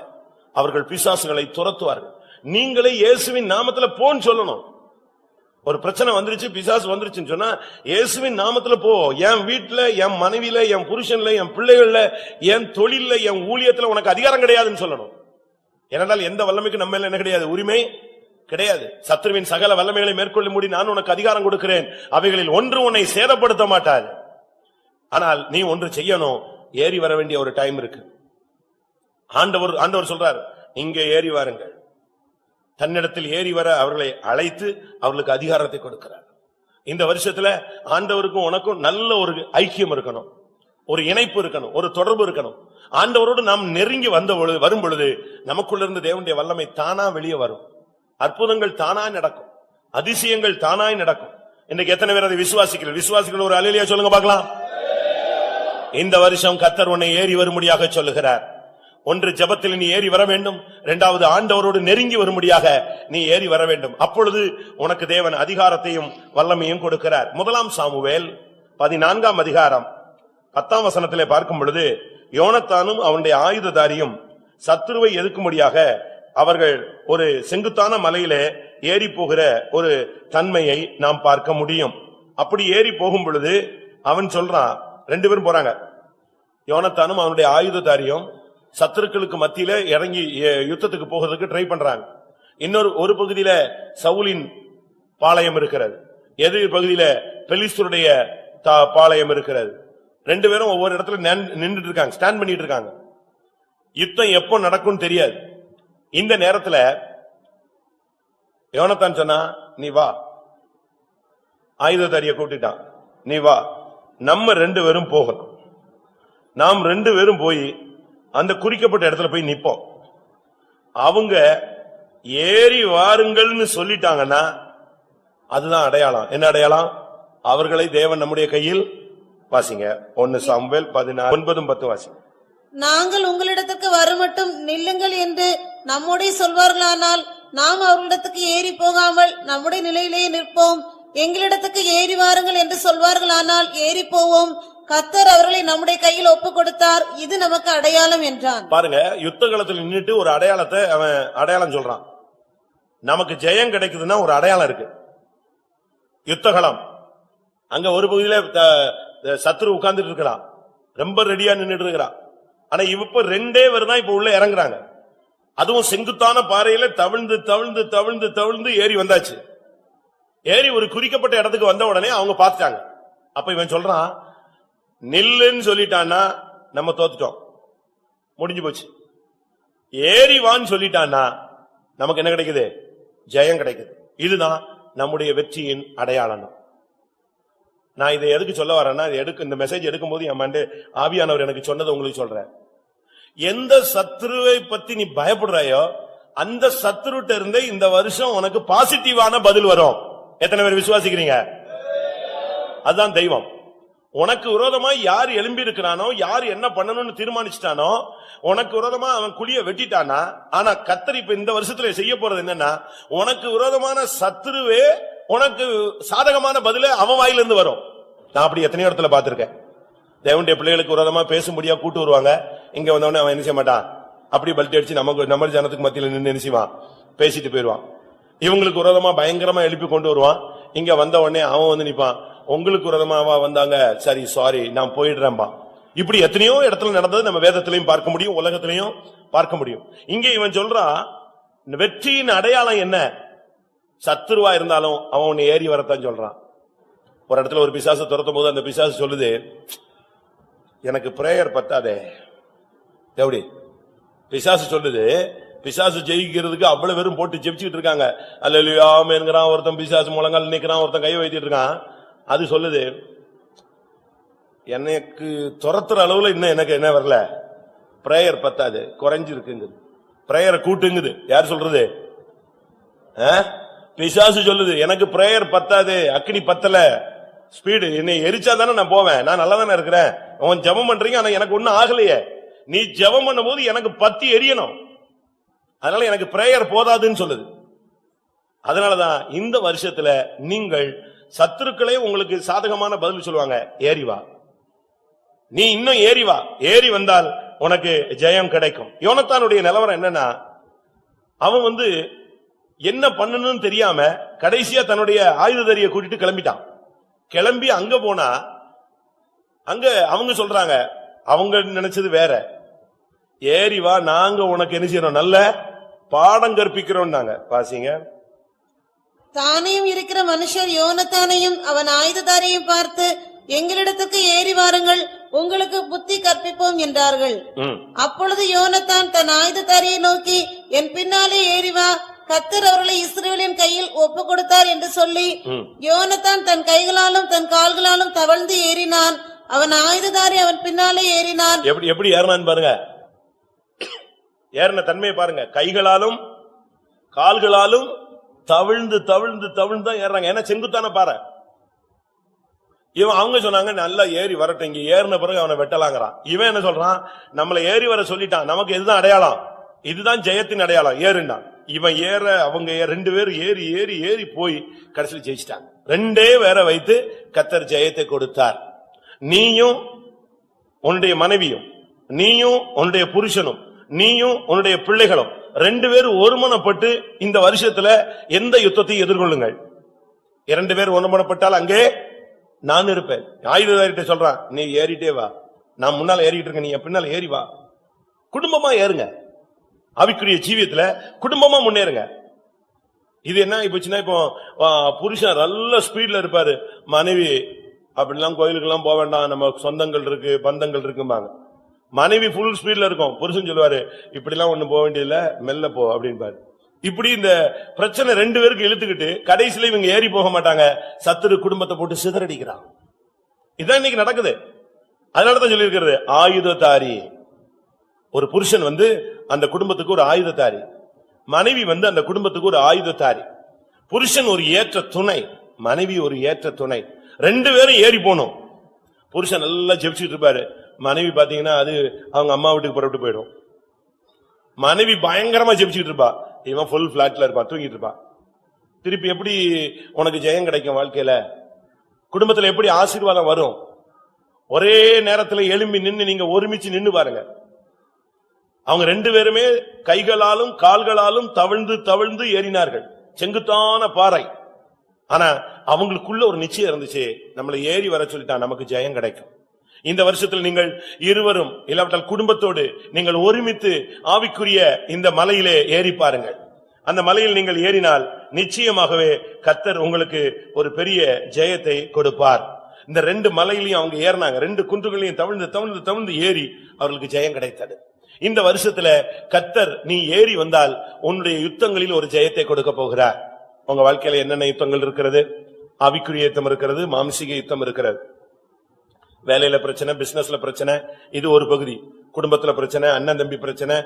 அவர்கள் பிசாசுகளை துரத்துவார்கள். நீங்களே இயேசுவின் நாமத்துல போன்னு சொல்லணும். ஒரு பிரச்சனை வந்துருச்சு, பிசாசு வந்துருச்சுன்னு சொன்னா இயேசுவின் நாமத்துல போ. என் வீட்டுல, என் மனைவியில, என் புருஷன்ல, என் பிள்ளைகள்ல, என் தொழில, என் ஊழியத்துல உனக்கு அதிகாரம் கிடையாதுன்னு சொல்லணும். ஏனென்றால் எந்த வல்லமைக்கு நம்ம என்ன கிடையாது, உரிமை கிடையாது. சத்துருவின் சகல வல்லமைகளை மேற்கொள்ள முடி நான் உனக்கு அதிகாரம் கொடுக்கிறேன், அவைகளில் ஒன்று உன்னை சேதப்படுத்த மாட்டாது. ஆனால் நீ ஒன்று செய்யணும், ஏறி வர வேண்டிய ஒரு டைம் இருக்கு. ஆண்டவர் சொல்றார், இங்கே ஏறி வாருங்கள். தன்னிடத்தில் ஏறி வர அவர்களை அழைத்து அவர்களுக்கு அதிகாரத்தை கொடுக்கிறார். இந்த வருஷத்துல ஆண்டவருக்கும் உனக்கும் நல்ல ஒரு ஐக்கியம் இருக்கணும், ஒரு இணைப்பு இருக்கணும், ஒரு தொடர்பு இருக்கணும். ஆண்டவரோடு நாம் நெருங்கி வரும் பொழுது நமக்குள்ள இருந்து தேவனுடைய வல்லமை தானா வெளியே வரும். அற்புதங்கள் தானாய் நடக்கும், அதிசயங்கள் தானாய் நடக்கும். இன்னைக்கு எத்தனை பேர் அதை விசுவாசிகள் ஒரு அல்லேலூயா சொல்லுங்க பார்க்கலாம். இந்த வருஷம் கர்த்தர் உன்னை ஏறி வரும்படியாக சொல்லுகிறார். ஒன்று, ஜெபத்தில் நீ ஏறி வர வேண்டும். இரண்டாவது, ஆண்டவரோடு நெருங்கி வரும்படியாக நீ ஏறி வர வேண்டும். அப்பொழுது உனக்கு தேவன் அதிகாரத்தையும் வல்லமையும் கொடுக்கிறார். 1 சாமுவேல் 14 அதிகாரம் 10 வசனத்திலே பார்க்கும் பொழுது, யோனத்தானும் அவனுடைய ஆயுததாரியும் சத்துருவை எதிர்க்கும்படியாக அவர்கள் ஒரு செங்குத்தான மலையிலே ஏறி போகிற ஒரு தன்மையை நாம் பார்க்க முடியும். அப்படி ஏறி போகும் பொழுது அவன் சொல்றான், 2 பேரும் போறாங்க. யோனத்தானும் அவனுடைய ஆயுததாரியும் சத்துருக்களுக்கு மத்தியில இறங்கி யுத்தத்துக்கு போகிறதுக்கு ட்ரை பண்றாங்க. ஒரு பகுதியில சவுலின் பாளையம் இருக்கிறது, எதிர் பகுதியில பெலிஸ்தருடைய பாளையம் இருக்கிறது. 2 பேரும் ஒவ்வொரு இடத்துல நின்றுட்டு இருக்காங்க, ஸ்டாண்ட் பண்ணிட்டு இருக்காங்க. யுத்தம் எப்போ நடக்கும் தெரியாது. இந்த நேரத்துல யோனத்தான் சொன்னா, நீ வா. ஆயுததாரிய கூட்டிட்டான், நீ வா, நம்ம 2 பேரும் போகணும். நாம் 2 பேரும் போய் அந்த குறிக்கப்பட்ட இடத்துல போய் நிப்போம். அவங்க ஏறி வாருங்கள்னு சொல்லிட்டாங்கன்னா அதுதான் அடையாளம். என்ன அடையாளம்? அவர்களை தேவன் நம்முடைய கையில், வாசிங்க 1 சாமுவேல் 14:9-10 வாசிங்க. நாங்கள் உங்களிடத்துக்கு வருமட்டும் நில்லுங்கள் என்று நம்முடைய சொல்வார்களானால் நாம் அவர்களிடத்துக்கு ஏறி போகாமல் நம்முடைய நிலையிலேயே நிற்போம். எங்களிடத்துக்கு ஏறி வாருங்கள் என்று சொல்வார்களானால் ஏறி போவோம். கர்த்தர் அவர்களை நம்முடைய கையில் ஒப்பு கொடுத்தார், இது நமக்கு அடையாளம் என்றான். பாருங்க, யுத்த களத்தில் நின்னுட்டு ஒரு அடையாளத்தை அவன் அடையாளம் சொல்றான். நமக்கு ஜெயம் கிடைக்குதுன்னா ஒரு அடையாளம் இருக்கு. யுத்தகலம் அங்க ஒரு பகுதியில சத்துரு உட்கார்ந்துட்டு இருக்கலாம், ரொம்ப ரெடியா நின்னுட்டு இருக்கிறான். ஆனா இப்ப 2 பேர் தான் இப்ப உள்ள இறங்குறாங்க. அதுவும் செங்குத்தான பாறையில தவிழ்ந்து தவிழ்ந்து தவிழ்ந்து தவிழ்ந்து ஏறி வந்தாச்சு. ஏறி ஒரு குறிக்கப்பட்ட இடத்துக்கு வந்த உடனே அவங்க பார்த்துட்டாங்க. அப்ப இவன் சொல்றான், நில்லுன்னு சொல்லிட்டான்னா நம்ம தோத்துட்டோம், முடிஞ்சு போச்சு. ஏறி வான்னு சொல்லிட்டான்னா நமக்கு என்ன கிடைக்குது? ஜெயம் கிடைக்குது. இதுதான் நம்முடைய வெற்றியின் அடையாளம். நான் இதை எதுக்கு சொல்ல வரேன்னா, இந்த மெசேஜ் எடுக்கும் போது என் மண்டே ஆவியானவர் எனக்கு சொன்னதை உங்களுக்கு சொல்றேன். எந்த சத்துருவை பத்தி நீ பயப்படுறாயோ அந்த சத்துருட்ட இருந்தே இந்த வருஷம் உனக்கு பாசிட்டிவான பதில் வரும். எத்தனை பேர் விசுவாசிக்கிறீங்க? அதுதான் தெய்வம். உனக்கு விரோதமா யார் எழும்பி இருக்கிறானோ, யார் என்ன பண்ணணும்னு தீர்மானிச்சிட்டானோ, உனக்கு விரோதமா அவன் குழிய வெட்டிட்டானா. ஆனா கர்த்தர் இப்ப இந்த வருஷத்துல செய்ய போறது என்னன்னா, உனக்கு விரோதமான சத்துருவே உனக்கு சாதகமான பதில அவன் வாயிலிருந்து வரும். நான் அப்படி எத்தனை இடத்துல பாத்திருக்கேன். தேவனுடைய பிள்ளைகளுக்கு விரோதமா பேசும்படியா கூட்டு வருவாங்க. இங்க வந்தவனே அவன் என்ன செய்ய மாட்டான், அப்படி பல்ட்டி அடிச்சு நம்ம ஜனத்துக்கு மத்தியில நின்று என்ன செய்வான், பேசிட்டு போயிருவான். இவங்களுக்கு விரோதமா பயங்கரமா எழுப்பி கொண்டு வருவான். இங்க வந்த உடனே அவன் வந்து நிப்பான், உங்களுக்கு விரோதமாவா வந்தாங்க, சரி சாரி நான் போயிடுறேன்பா. இப்படி எத்தனையோ இடத்துல நடந்தது நம்ம வேதத்திலையும் பார்க்க முடியும், உலகத்திலையும் பார்க்க முடியும். இங்கே இவன் சொல்றான், வெற்றியின் அடையாளம் என்ன? சத்துருவா இருந்தாலும் அவன் உன்னை ஏறி வரத்தான் சொல்றான். ஒரு இடத்துல ஒரு பிசாசு துரத்தும் போது அந்த பிசாசு சொல்லுது, எனக்கு பிரேயர் பத்தாதே. எப்படி பிசாசு சொல்லுது? பிசாசு ஜெயிக்கிறதுக்கு அவ்வளவு பேரும் போட்டு ஜெபிச்சுட்டு இருக்காங்க. அல்லேலூயா ஆமென்ங்கறான் ஒருத்தன், பிசாசு முழங்கால் நிக்கிறான், ஒருத்தன் கை வைத்திட்டு இருக்கான். அது சொல்லுது, எனக்கு துரத்துற அளவுல இன்னும் எனக்கு என்ன வரல, பிரேயர் பத்தாது, குறைஞ்சிருக்குங்குது. பிரேயரை கூட்டுங்குது. யார் சொல்றது? பிசாசு சொல்லுது, எனக்கு பிரேயர் பத்தாது, அக்னி பத்தல, ஸ்பீடு என்னை எரிச்சா தானே நான் போவேன், நான் நல்லா தானே இருக்கிறேன். அவன் ஜெபம் பண்றீங்க, ஆனா எனக்கு ஒண்ணும் ஆகலையே. நீ ஜெபம் பண்ணும் போது எனக்கு பத்தி எரியணும், அதனால எனக்கு பிரேயர் போதாதுன்னு சொல்லுது. அதனாலதான் இந்த வருஷத்துல நீங்கள் சத்துருக்களே உங்களுக்கு சாதகமான பதில் சொல்லுவாங்க, ஏறி வா, நீ இன்னும் ஏறி வா, ஏறி வந்தால் உனக்கு ஜெயம் கிடைக்கும். யோனத்தானுடைய நிலவரம் என்னன்னா, அவன் வந்து என்ன பண்ணணும்னு தெரியாம கடைசியா தன்னுடைய ஆயுததாரியை கூட்டிட்டு கிளம்பிட்டான். கிளம்பி அங்க போனா அங்க அவங்க சொல்றாங்க, அவங்க நினைச்சது வேற. ஏறி வா, நாங்க உனக்கு என்ன செய்யறோம், நல்ல பாடம் கற்பிக்கிறோம். வாசிங்க. தானையும் இருக்கிற மனுஷர் யோனத்தானையும் அவன் ஆயுததாரையும் பார்த்து, எங்களிடத்துக்கு ஏறி வாருங்கள், உங்களுக்கு புத்தி கற்பிப்போம் என்றார்கள். அப்பொழுது யோனத்தான் தன் ஆயுததாரியை நோக்கி, என் பின்னாலே ஏறி வா, கர்த்தர் அவர்களை இஸ்ரவேலின் கையில் ஒப்பு கொடுத்தார் என்று சொல்லி, யோனத்தான் தன் கைகளாலும் தன் கால்களாலும் தவழ்ந்து ஏறினான். அவன் ஆயுததாரி அவன் பின்னாலே ஏறினான். எப்படி ஏறினான் பாருங்க, ஏறின தன்மையை பாருங்க. கைகளாலும் கால்களாலும் தவிழ்ந்து தவிழ்ந்து தவிழ்ந்து தான் ஏறாங்க. ஏன்னா செங்குத்தான பாறை, இவன் அவங்க சொன்னாங்க நல்லா ஏறி வரட்டும், இங்க ஏறின பிறகு அவனை வெட்டலாங்கிறான். இவன் என்ன சொல்றான், நம்மள ஏறி வர சொல்லிட்டான், நமக்கு இதுதான் அடையாளம், இதுதான் ஜெயத்தின் அடையாளம், ஏறுண்டான். இவன் ஏற அவங்க 2 பேரும் ஏறி ஏறி ஏறி போய் கடைசியில் ஜெயிச்சிட்டாங்க. 2 பேரை வைத்து கர்த்தர் ஜெயத்தை கொடுத்தார். நீயும் உன்னுடைய மனைவியும், நீயும் உன்னுடைய புருஷனும், நீயும் உன்னுடைய பிள்ளைகளும் 2 பேரும் ஒருமனப்பட்டு இந்த வருஷத்துல எந்த யுத்தத்தையும் எதிர்கொள்ளுங்கள். 2 பேர் ஒருமனப்பட்டால் அங்கே நான் இருப்பேன். ஆயுததாரிட்ட சொல்றான், நீ ஏறிட்டே வா, நான் முன்னால ஏறிட்டு இருக்கேன், நீ பின்னால ஏறி வா. குடும்பமா ஏறுங்க, ஆவிக்குரிய ஜீவியத்துல குடும்பமா முன்னேறுங்க. இது என்ன இப்போச்சுன்னா, இப்போ புருஷன் நல்ல ஸ்பீட்ல இருப்பாரு, மனைவி அப்படிலாம் கோயிலுக்கு எல்லாம் போக வேண்டாம், நம்ம சொந்தங்கள் இருக்கு பந்தங்கள் இருக்கும்பாங்க. மனைவி புல் ஸ்பீட்ல இருக்கும், புருஷன் சொல்லுவாரு இப்படி எல்லாம் ஒண்ணு போக வேண்டியதில்ல, மெல்ல போ அப்படின்பாரு. இப்படி இந்த பிரச்சனை 2 பேருக்கு இழுத்துக்கிட்டு கடைசியில இவங்க ஏறி போக மாட்டாங்க, சத்துரு குடும்பத்தை போட்டு சிதறடிக்கிறான். இதான் இன்னைக்கு நடக்குது. அதனாலதான் சொல்லி இருக்கிறது ஆயுததாரி. ஒரு புருஷன் அந்த குடும்பத்துக்கு ஒரு ஆயுததாரி, மனைவி அந்த குடும்பத்துக்கு ஒரு ஆயுததாரி. புருஷன் ஒரு ஏற்ற துணை, மனைவி ஒரு ஏற்ற துணை. 2 பேரும் ஏறி போனோம். புருஷன் நல்லா ஜெபிச்சுட்டு இருப்பாரு, மனைவி பாத்தீங்கன்னா அது அவங்க அம்மா வீட்டுக்கு புறப்பட்டு போயிடும். மனைவி பயங்கரமா ஜெபிச்சுட்டு இருப்பா, இவன் ஃபுல் பிளாட்ல இருப்பான், தூங்கிட்டு இருப்பான். திருப்பி எப்படி உனக்கு ஜெயம் கிடைக்கும் வாழ்க்கையில? குடும்பத்துல எப்படி ஆசீர்வாதம் வரும்? ஒரே நேரத்துல எழும்பி நின்னு நீங்க ஒருமிச்சு நின்னு பாருங்க. அவங்க 2 பேருமே கைகளாலும் கால்களாலும் தவிழ்ந்து தவிழ்ந்து ஏறினார்கள், செங்குத்தான பாறை. ஆனா அவங்களுக்குள்ள ஒரு நிச்சயம் இருந்துச்சு, நம்மளை ஏறி வர சொல்லிட்டா நமக்கு ஜெயம் கிடைக்கும். இந்த வருஷத்தில் நீங்கள் இருவரும் இல்லாவிட்டால் குடும்பத்தோடு நீங்கள் ஒருமித்து ஆவிக்குரிய இந்த மலையிலே ஏறி பாருங்கள். அந்த மலையில் நீங்கள் ஏறினால் நிச்சயமாகவே கர்த்தர் உங்களுக்கு ஒரு பெரிய ஜெயத்தை கொடுப்பார். இந்த 2 மலையிலையும் அவங்க ஏறினாங்க, 2 குன்றுகளையும் தவிழ்ந்து தவிழ்ந்து தவிழ்ந்து ஏறி அவர்களுக்கு ஜெயம் கிடைத்தது. இந்த வருஷத்துல கர்த்தர் நீ ஏறி வந்தால் உன்னுடைய யுத்தங்களில் ஒரு ஜெயத்தை கொடுக்க போகிறார். உங்க வாழ்க்கையில என்னென்ன யுத்தங்கள் இருக்கிறது? ஆவிக்குரிய யுத்தம் இருக்கிறது, மாம்சீக யுத்தம் இருக்கிறது. வேலையில பிரச்சனை, பிசினஸ்ல பிரச்சனை, இது ஒரு பகுதி. குடும்பத்துல பிரச்சனை, அண்ணன் தம்பி பிரச்சனை,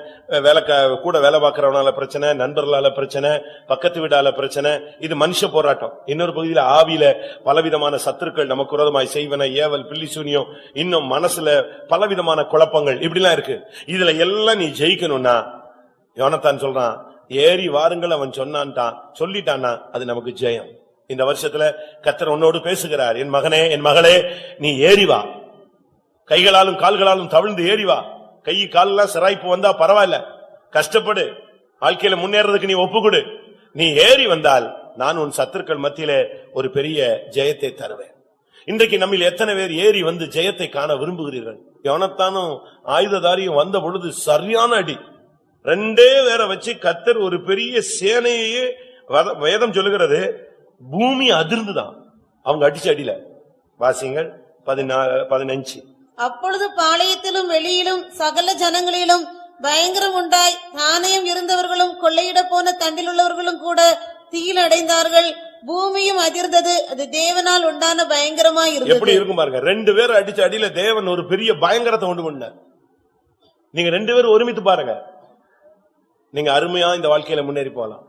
கூட வேலை பார்க்கறவனால பிரச்சனை, நண்பர்களால பிரச்சனை, பக்கத்து வீடால பிரச்சனை, இது மனுஷ போராட்டம். இன்னொரு பகுதியில ஆவியில பலவிதமான சத்துருக்கள் நமக்கு விரோதமாய் செய்வன, ஏவல், பில்லி சூனியம், இன்னும் மனசுல பலவிதமான குழப்பங்கள், இப்படிலாம் இருக்கு. இதுல எல்லாம் நீ ஜெயிக்கணும்னா யோனத்தான் சொல்றான், ஏறி வாருங்கள் அவன் சொன்னான்ட்டான், சொல்லிட்டான்னா அது நமக்கு ஜெயம். இந்த வருஷத்துல கர்த்தர் உன்னோடு பேசுகிறார், என் மகனே என் மகளே நீ ஏறி வா, கைகளாலும் கால்களாலும் தவிழ்ந்து ஏறி வா. கை காலெல்லாம் சிராய்ப்பு வந்தா பரவாயில்ல, கஷ்டப்படு, வாழ்க்கையில முன்னேறதுக்கு நீ ஒப்புக்கொடு. நீ ஏறி வந்தால் நான் உன் சத்துருக்கள் மத்தியிலே ஒரு பெரிய ஜெயத்தை தருவேன். இன்றைக்கு நம்மில் எத்தனை பேர் ஏறி வந்து ஜெயத்தை காண விரும்புகிறீர்கள்? யோனத்தானும் ஆயுததாரியும் வந்த பொழுது சரியான அடி, 2 பேரை வச்சு கர்த்தர் ஒரு பெரிய சேனையே, வேதம் சொல்லுகிறது பூமி அதிர்ந்துதான் அவங்க அடிச்ச அடியில. வாசிங்கள் 15. அப்பொழுது பாளையத்திலும் வெளியிலும் சகல ஜனங்களிலும் பயங்கரம் உண்டாய், தானியம் இருந்தவர்களும் கொள்ளையிட போன தண்டில் உள்ளவர்களும் கூட தீயில் அடைந்தார்கள். பூமியும் அதிர்ந்தது, அது தேவனால் உண்டான பயங்கரமாய் இருந்தது. எப்படி இருக்கும் பாருங்க, 2 பேர் அடிச்ச அடியில தேவன் ஒரு பெரிய பயங்கரத்தை உண்டு பண்ணார். நீங்க 2 பேரும் ஒருமித்து பாருங்க, நீங்க அருமையா இந்த வாழ்க்கையில முன்னேறி போகலாம்.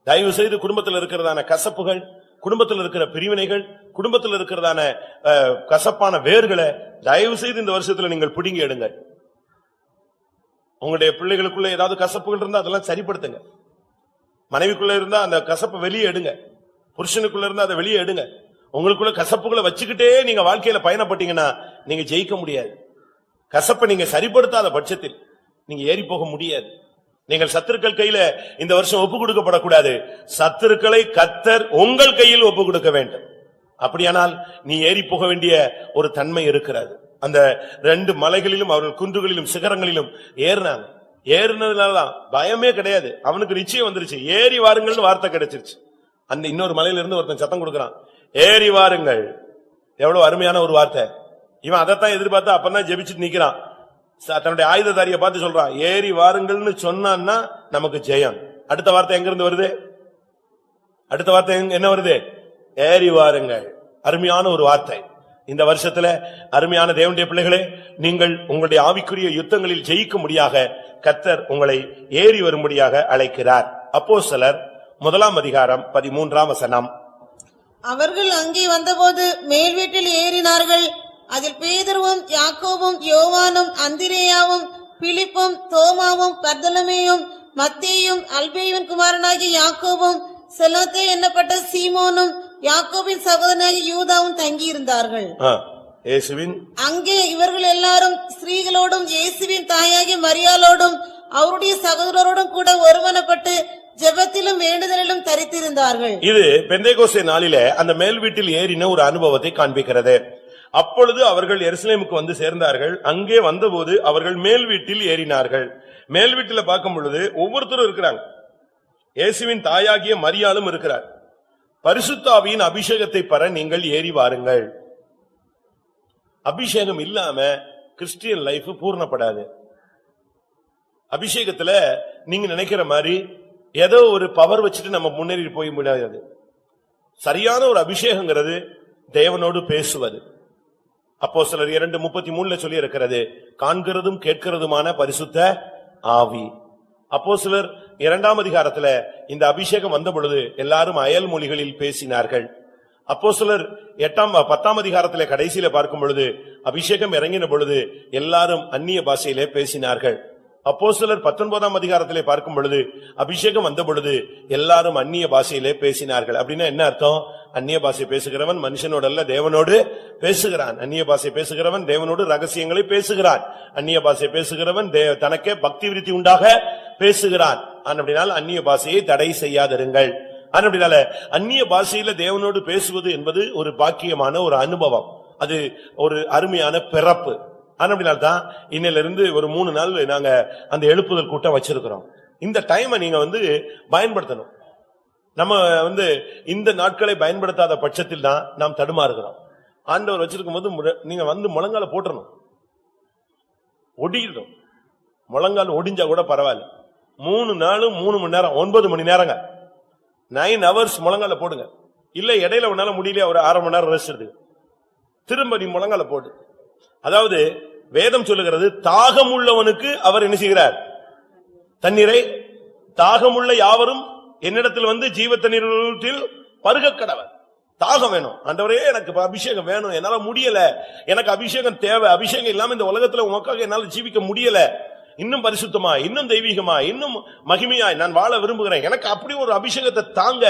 தயவு செய்து குடும்பத்தில் இருக்கிறதான கசப்புகள், குடும்பத்தில் இருக்கிற பிரிவினைகள், குடும்பத்தில் இருக்கிறதான கசப்பான வேர்களை தயவு செய்து இந்த வருஷத்துல நீங்கள் பிடுங்கி எடுங்க. உங்களுடைய பிள்ளைகளுக்குள்ள ஏதாவது கசப்புகள் இருந்தா அதெல்லாம் சரிப்படுத்துங்க. மனைவிக்குள்ள இருந்தா அந்த கசப்பை வெளியே எடுங்க, புருஷனுக்குள்ள இருந்தா அதை வெளியே எடுங்க. உங்களுக்குள்ள கசப்புகளை வச்சுக்கிட்டே நீங்க வாழ்க்கையில பயணப்பட்டீங்கன்னா நீங்க ஜெயிக்க முடியாது. கசப்பை நீங்க சரிப்படுத்தாத பட்சத்தில் நீங்க ஏறி போக முடியாது. நீங்கள் சத்துருக்கள் கையில இந்த வருஷம் ஒப்பு கொடுக்கப்படக்கூடாது. சத்துருக்களை கர்த்தர் உங்கள் கையில் ஒப்பு கொடுக்க வேண்டும். அப்படியானால் நீ ஏறி போக வேண்டிய ஒரு தன்மை இருக்கிறது. அந்த 2 மலைகளிலும் அவர்கள் குன்றுகளிலும் சிகரங்களிலும் ஏறினாங்க. ஏறினதுனாலதான் பயமே கிடையாது, அவனுக்கு நிச்சயம் வந்துருச்சு. ஏறி வாருங்கள்னு வார்த்தை கிடைச்சிருச்சு. அந்த இன்னொரு மலையில இருந்து ஒருத்தன் சத்தம் கொடுக்கறான், ஏறி வாருங்கள். எவ்வளவு அருமையான ஒரு வார்த்தை. இவன் அதைத்தான் எதிர்பார்த்தா அப்பதான் ஜெபிச்சுட்டு நிக்கிறான். தன்னுடைய ஆயுததாரிய பார்த்து சொல்றான், ஏறி வாருங்கள்னு சொன்னான்னா நமக்கு ஜெயம். அடுத்த வார்த்தை எங்க இருந்து வருது? அடுத்த வார்த்தை என்ன வருது? ஏறி வாருங்கள். அருமையான ஒரு வார்த்தை. இந்த வருஷத்துல அருமையான தேவனுடைய பிள்ளைகளே, நீங்கள் உங்களுடைய ஆவிக்குரிய யுத்தங்களில் ஜெயிக்கும்படியாக கர்த்தர் உங்களை ஏறி வரும்படியாக அழைக்கிறார். அப்போஸ்தலர் 1 அதிகாரம் 13 வசனம். அவர்கள் அங்கே வந்தபோது மேல் வீட்டில் ஏறினார்கள். அதில் பேதுருவும் யாக்கோபும் யோவானும் அந்திரேயாவும் பிலிப்பும் தோமாவும் பர்தலமேயும் மத்தேயும் அல்பேயுவின் குமாரனாகிய யாக்கோபும் செலோத்தே என்னப்பட்ட சீமோனும் யாக்கோபின் சகோதரனாகிய யூதாவும் தங்கியிருந்தார்கள். இயேசுவின் அங்கே இவர்கள் எல்லாரும் ஸ்திரீகளோடும் இயேசுவின் தாயாகிய மரியாளோடும் அவருடைய சகோதரரோடும் கூட ஒருமனப்பட்டு ஜெபத்திலும் வேண்டுதலிலும் தரித்திருந்தார்கள். இது பெந்தேகோஸ்தே நாளிலே அந்த மேல் வீட்டில் ஏறின ஒரு அனுபவத்தை காண்பிக்கிறது. அப்பொழுது அவர்கள் எருசலேமுக்கு வந்து சேர்ந்தார்கள். அங்கே வந்தபோது அவர்கள் மேல் வீட்டில் ஏறினார்கள். மேல் வீட்டில பார்க்கும் பொழுது ஒவ்வொருத்தரும் இருக்கிறாங்க. இயேசுவின் தாயாகிய மரியாளும் இருக்கிறார். பரிசுத்த ஆவியின் அபிஷேகத்தை பெற நீங்கள் ஏறி வாருங்கள். அபிஷேகம் இல்லாம கிறிஸ்டியன் லைஃப் பூர்ணப்படாது. அபிஷேகத்துல நீங்க நினைக்கிற மாதிரி ஏதோ ஒரு பவர் வச்சுட்டு நம்ம முன்னேறி போய் முடியாது. சரியான ஒரு அபிஷேகங்கிறது தேவனோடு பேசுவது. அப்போஸ்தலர் 2:33 சொல்லி இருக்கிறது, காண்கிறதும் கேட்கிறதுமான பரிசுத்த ஆவி. அப்போஸ்தலர் 2ஆம் அதிகாரத்துல இந்த அபிஷேகம் வந்த பொழுது எல்லாரும் அயல் மொழிகளில் பேசினார்கள். அப்போஸ்தலர் 10ஆம் அதிகாரத்திலே கடைசியில பார்க்கும் பொழுது அபிஷேகம் இறங்கின பொழுது எல்லாரும் அந்நிய பாஷையிலே பேசினார்கள். அப்போஸ்தலர் 19ஆம் அதிகாரத்திலே பார்க்கும் பொழுது அபிஷேகம் வந்த பொழுது எல்லாரும் அந்நிய பாஷையிலே பேசினார்கள். அப்படின்னா என்ன அர்த்தம்? அந்நிய பாஷை பேசுகிறவன் மனுஷனோடு அல்ல தேவனோடு பேசுகிறான். அந்நிய பாஷை பேசுகிறவன் தேவனோடு ரகசியங்களை பேசுகிறான். அந்நிய பாஷை பேசுகிறவன் தனக்கே பக்தி விருத்தி உண்டாக பேசுகிறான். அப்படினால் அந்நிய பாஷையை தடை செய்யாதிருங்கள். அப்படினால அந்நிய பாஷையில தேவனோடு பேசுவது என்பது ஒரு பாக்கியமான ஒரு அனுபவம். அது ஒரு அருமையான பிறப்பு. அப்படினால்தான் இன்னிலிருந்து ஒரு 3 நாள் நாங்க அந்த எழுப்புதல் கூட்டம் வச்சிருக்கிறோம். இந்த டைமை நீங்க பயன்படுத்தணும். நம்ம இந்த நாட்களை பயன்படுத்தாத பட்சத்தில் தான் நாம் தடுமாறுகிறோம். ஆண்டவர் வச்சிருக்கும் போது நீங்க முழங்கால போட்டுறணும், ஒடிக்கணும். முழங்கால் ஒடிஞ்சா கூட பரவாயில்ல. 3 நாளும் 3 மணி நேரம் 9 மணி நேரங்க 9 hours முழங்கால போடுங்க. இல்ல இடையில உன்னால முடியல ஒரு 1/2 மணி நேரம் ரெஸ்ட் எடுத்து திரும்ப நீ முழங்கால போடு. அதாவது வேதம் சொல்லுகிறது, தாகம் உள்ளவனுக்கு அவர் என்ன செய்கிறார்? தண்ணீரை தாகமுள்ள யாவரும் என்னிடத்தில் ஜீவ தண்ணீரில் பருக கடவர். தாகம் வேணும். ஆண்டவரே எனக்கு அபிஷேகம் வேணும், என்னால முடியல, எனக்கு அபிஷேகம் தேவை, அபிஷேகம் இல்லாம இந்த உலகத்துல உமக்காக என்னால ஜீவிக்க முடியல, இன்னும் பரிசுத்தமா, இன்னும் தெய்வீகமா, இன்னும் மகிமையாய் நான் வாழ விரும்புகிறேன், எனக்கு அப்படி ஒரு அபிஷேகத்தை தாங்க.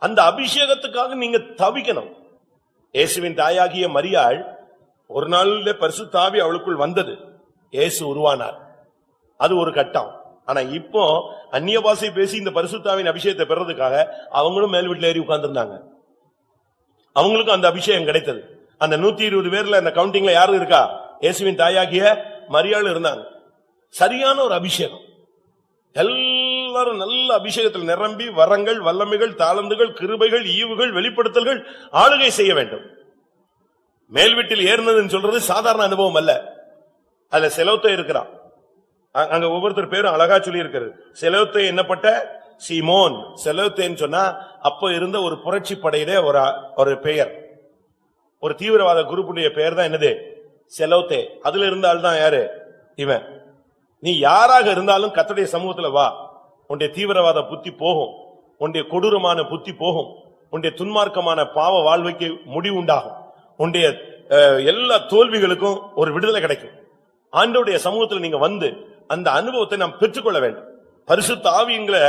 அந்த அபிஷேகத்துக்காக நீங்க தவிக்கணும். இயேசுவின் தாயாகிய மரியாள் ஒரு நாள்ல பரிசுத்த ஆவி அவளுக்குள் வந்தது, இயேசு உருவானார். அது ஒரு கட்டம். ஆனா இப்போ அந்நிய பாஷை பேசி இந்த பரிசுத்த ஆவியின் அபிஷேகத்தை பெறதுக்காக அவங்களும் மேல் வீட்டுல ஏறி உட்கார்ந்துருந்தாங்க. அவங்களுக்கும் அந்த அபிஷேகம் கிடைத்தது. அந்த 120 பேர்ல அந்த கவுண்டிங்ல யாரும் இருக்கா? இயேசுவின் தாயாகிய மரியாள் இருந்தாங்க. சரியான ஒரு அபிஷேகம். எல்லாரும் நல்ல அபிஷேகத்தில் நிரம்பி வரங்கள், வல்லமைகள், தாளந்துகள், கிருபைகள், ஈவுகள், வெளிப்படுத்தல்கள் ஆளுகை செய்ய வேண்டும். மேல் வீட்டில் ஏறினதுன்னு சொல்றது சாதாரண அனுபவம் அல்ல. அதுல செலோத்தே இருக்கிறான். அங்க ஒவ்வொருத்தர் பேரும் அழகா சொல்லி இருக்கிறது. செலோத்தே என்னப்பட்ட சீமோன். செலோத்தேன்னு சொன்னா அப்ப இருந்த ஒரு புரட்சி படையில ஒரு பெயர், ஒரு தீவிரவாத குரூப்புடைய பெயர் தான் என்னது? செலோத்தே. அதுல இருந்தால் தான் யாரு இவன். நீ யாராக இருந்தாலும் கர்த்தருடைய சமூகத்துல வா, உன்னுடைய தீவிரவாத புத்தி போகும், உன்னுடைய கொடூரமான புத்தி போகும், உன்னுடைய துன்மார்க்கமான பாவ வாழ்வைக்கு முடிவு உண்டாகும், உன்னுடைய எல்லா தோல்விகளுக்கும் ஒரு விடுதலை கிடைக்கும். ஆண்டவருடைய சமூகத்தில் நீங்க அந்த அனுபவத்தை நாம் பெற்றுக்கொள்ள வேண்டும். பரிசுத்த ஆவிங்களை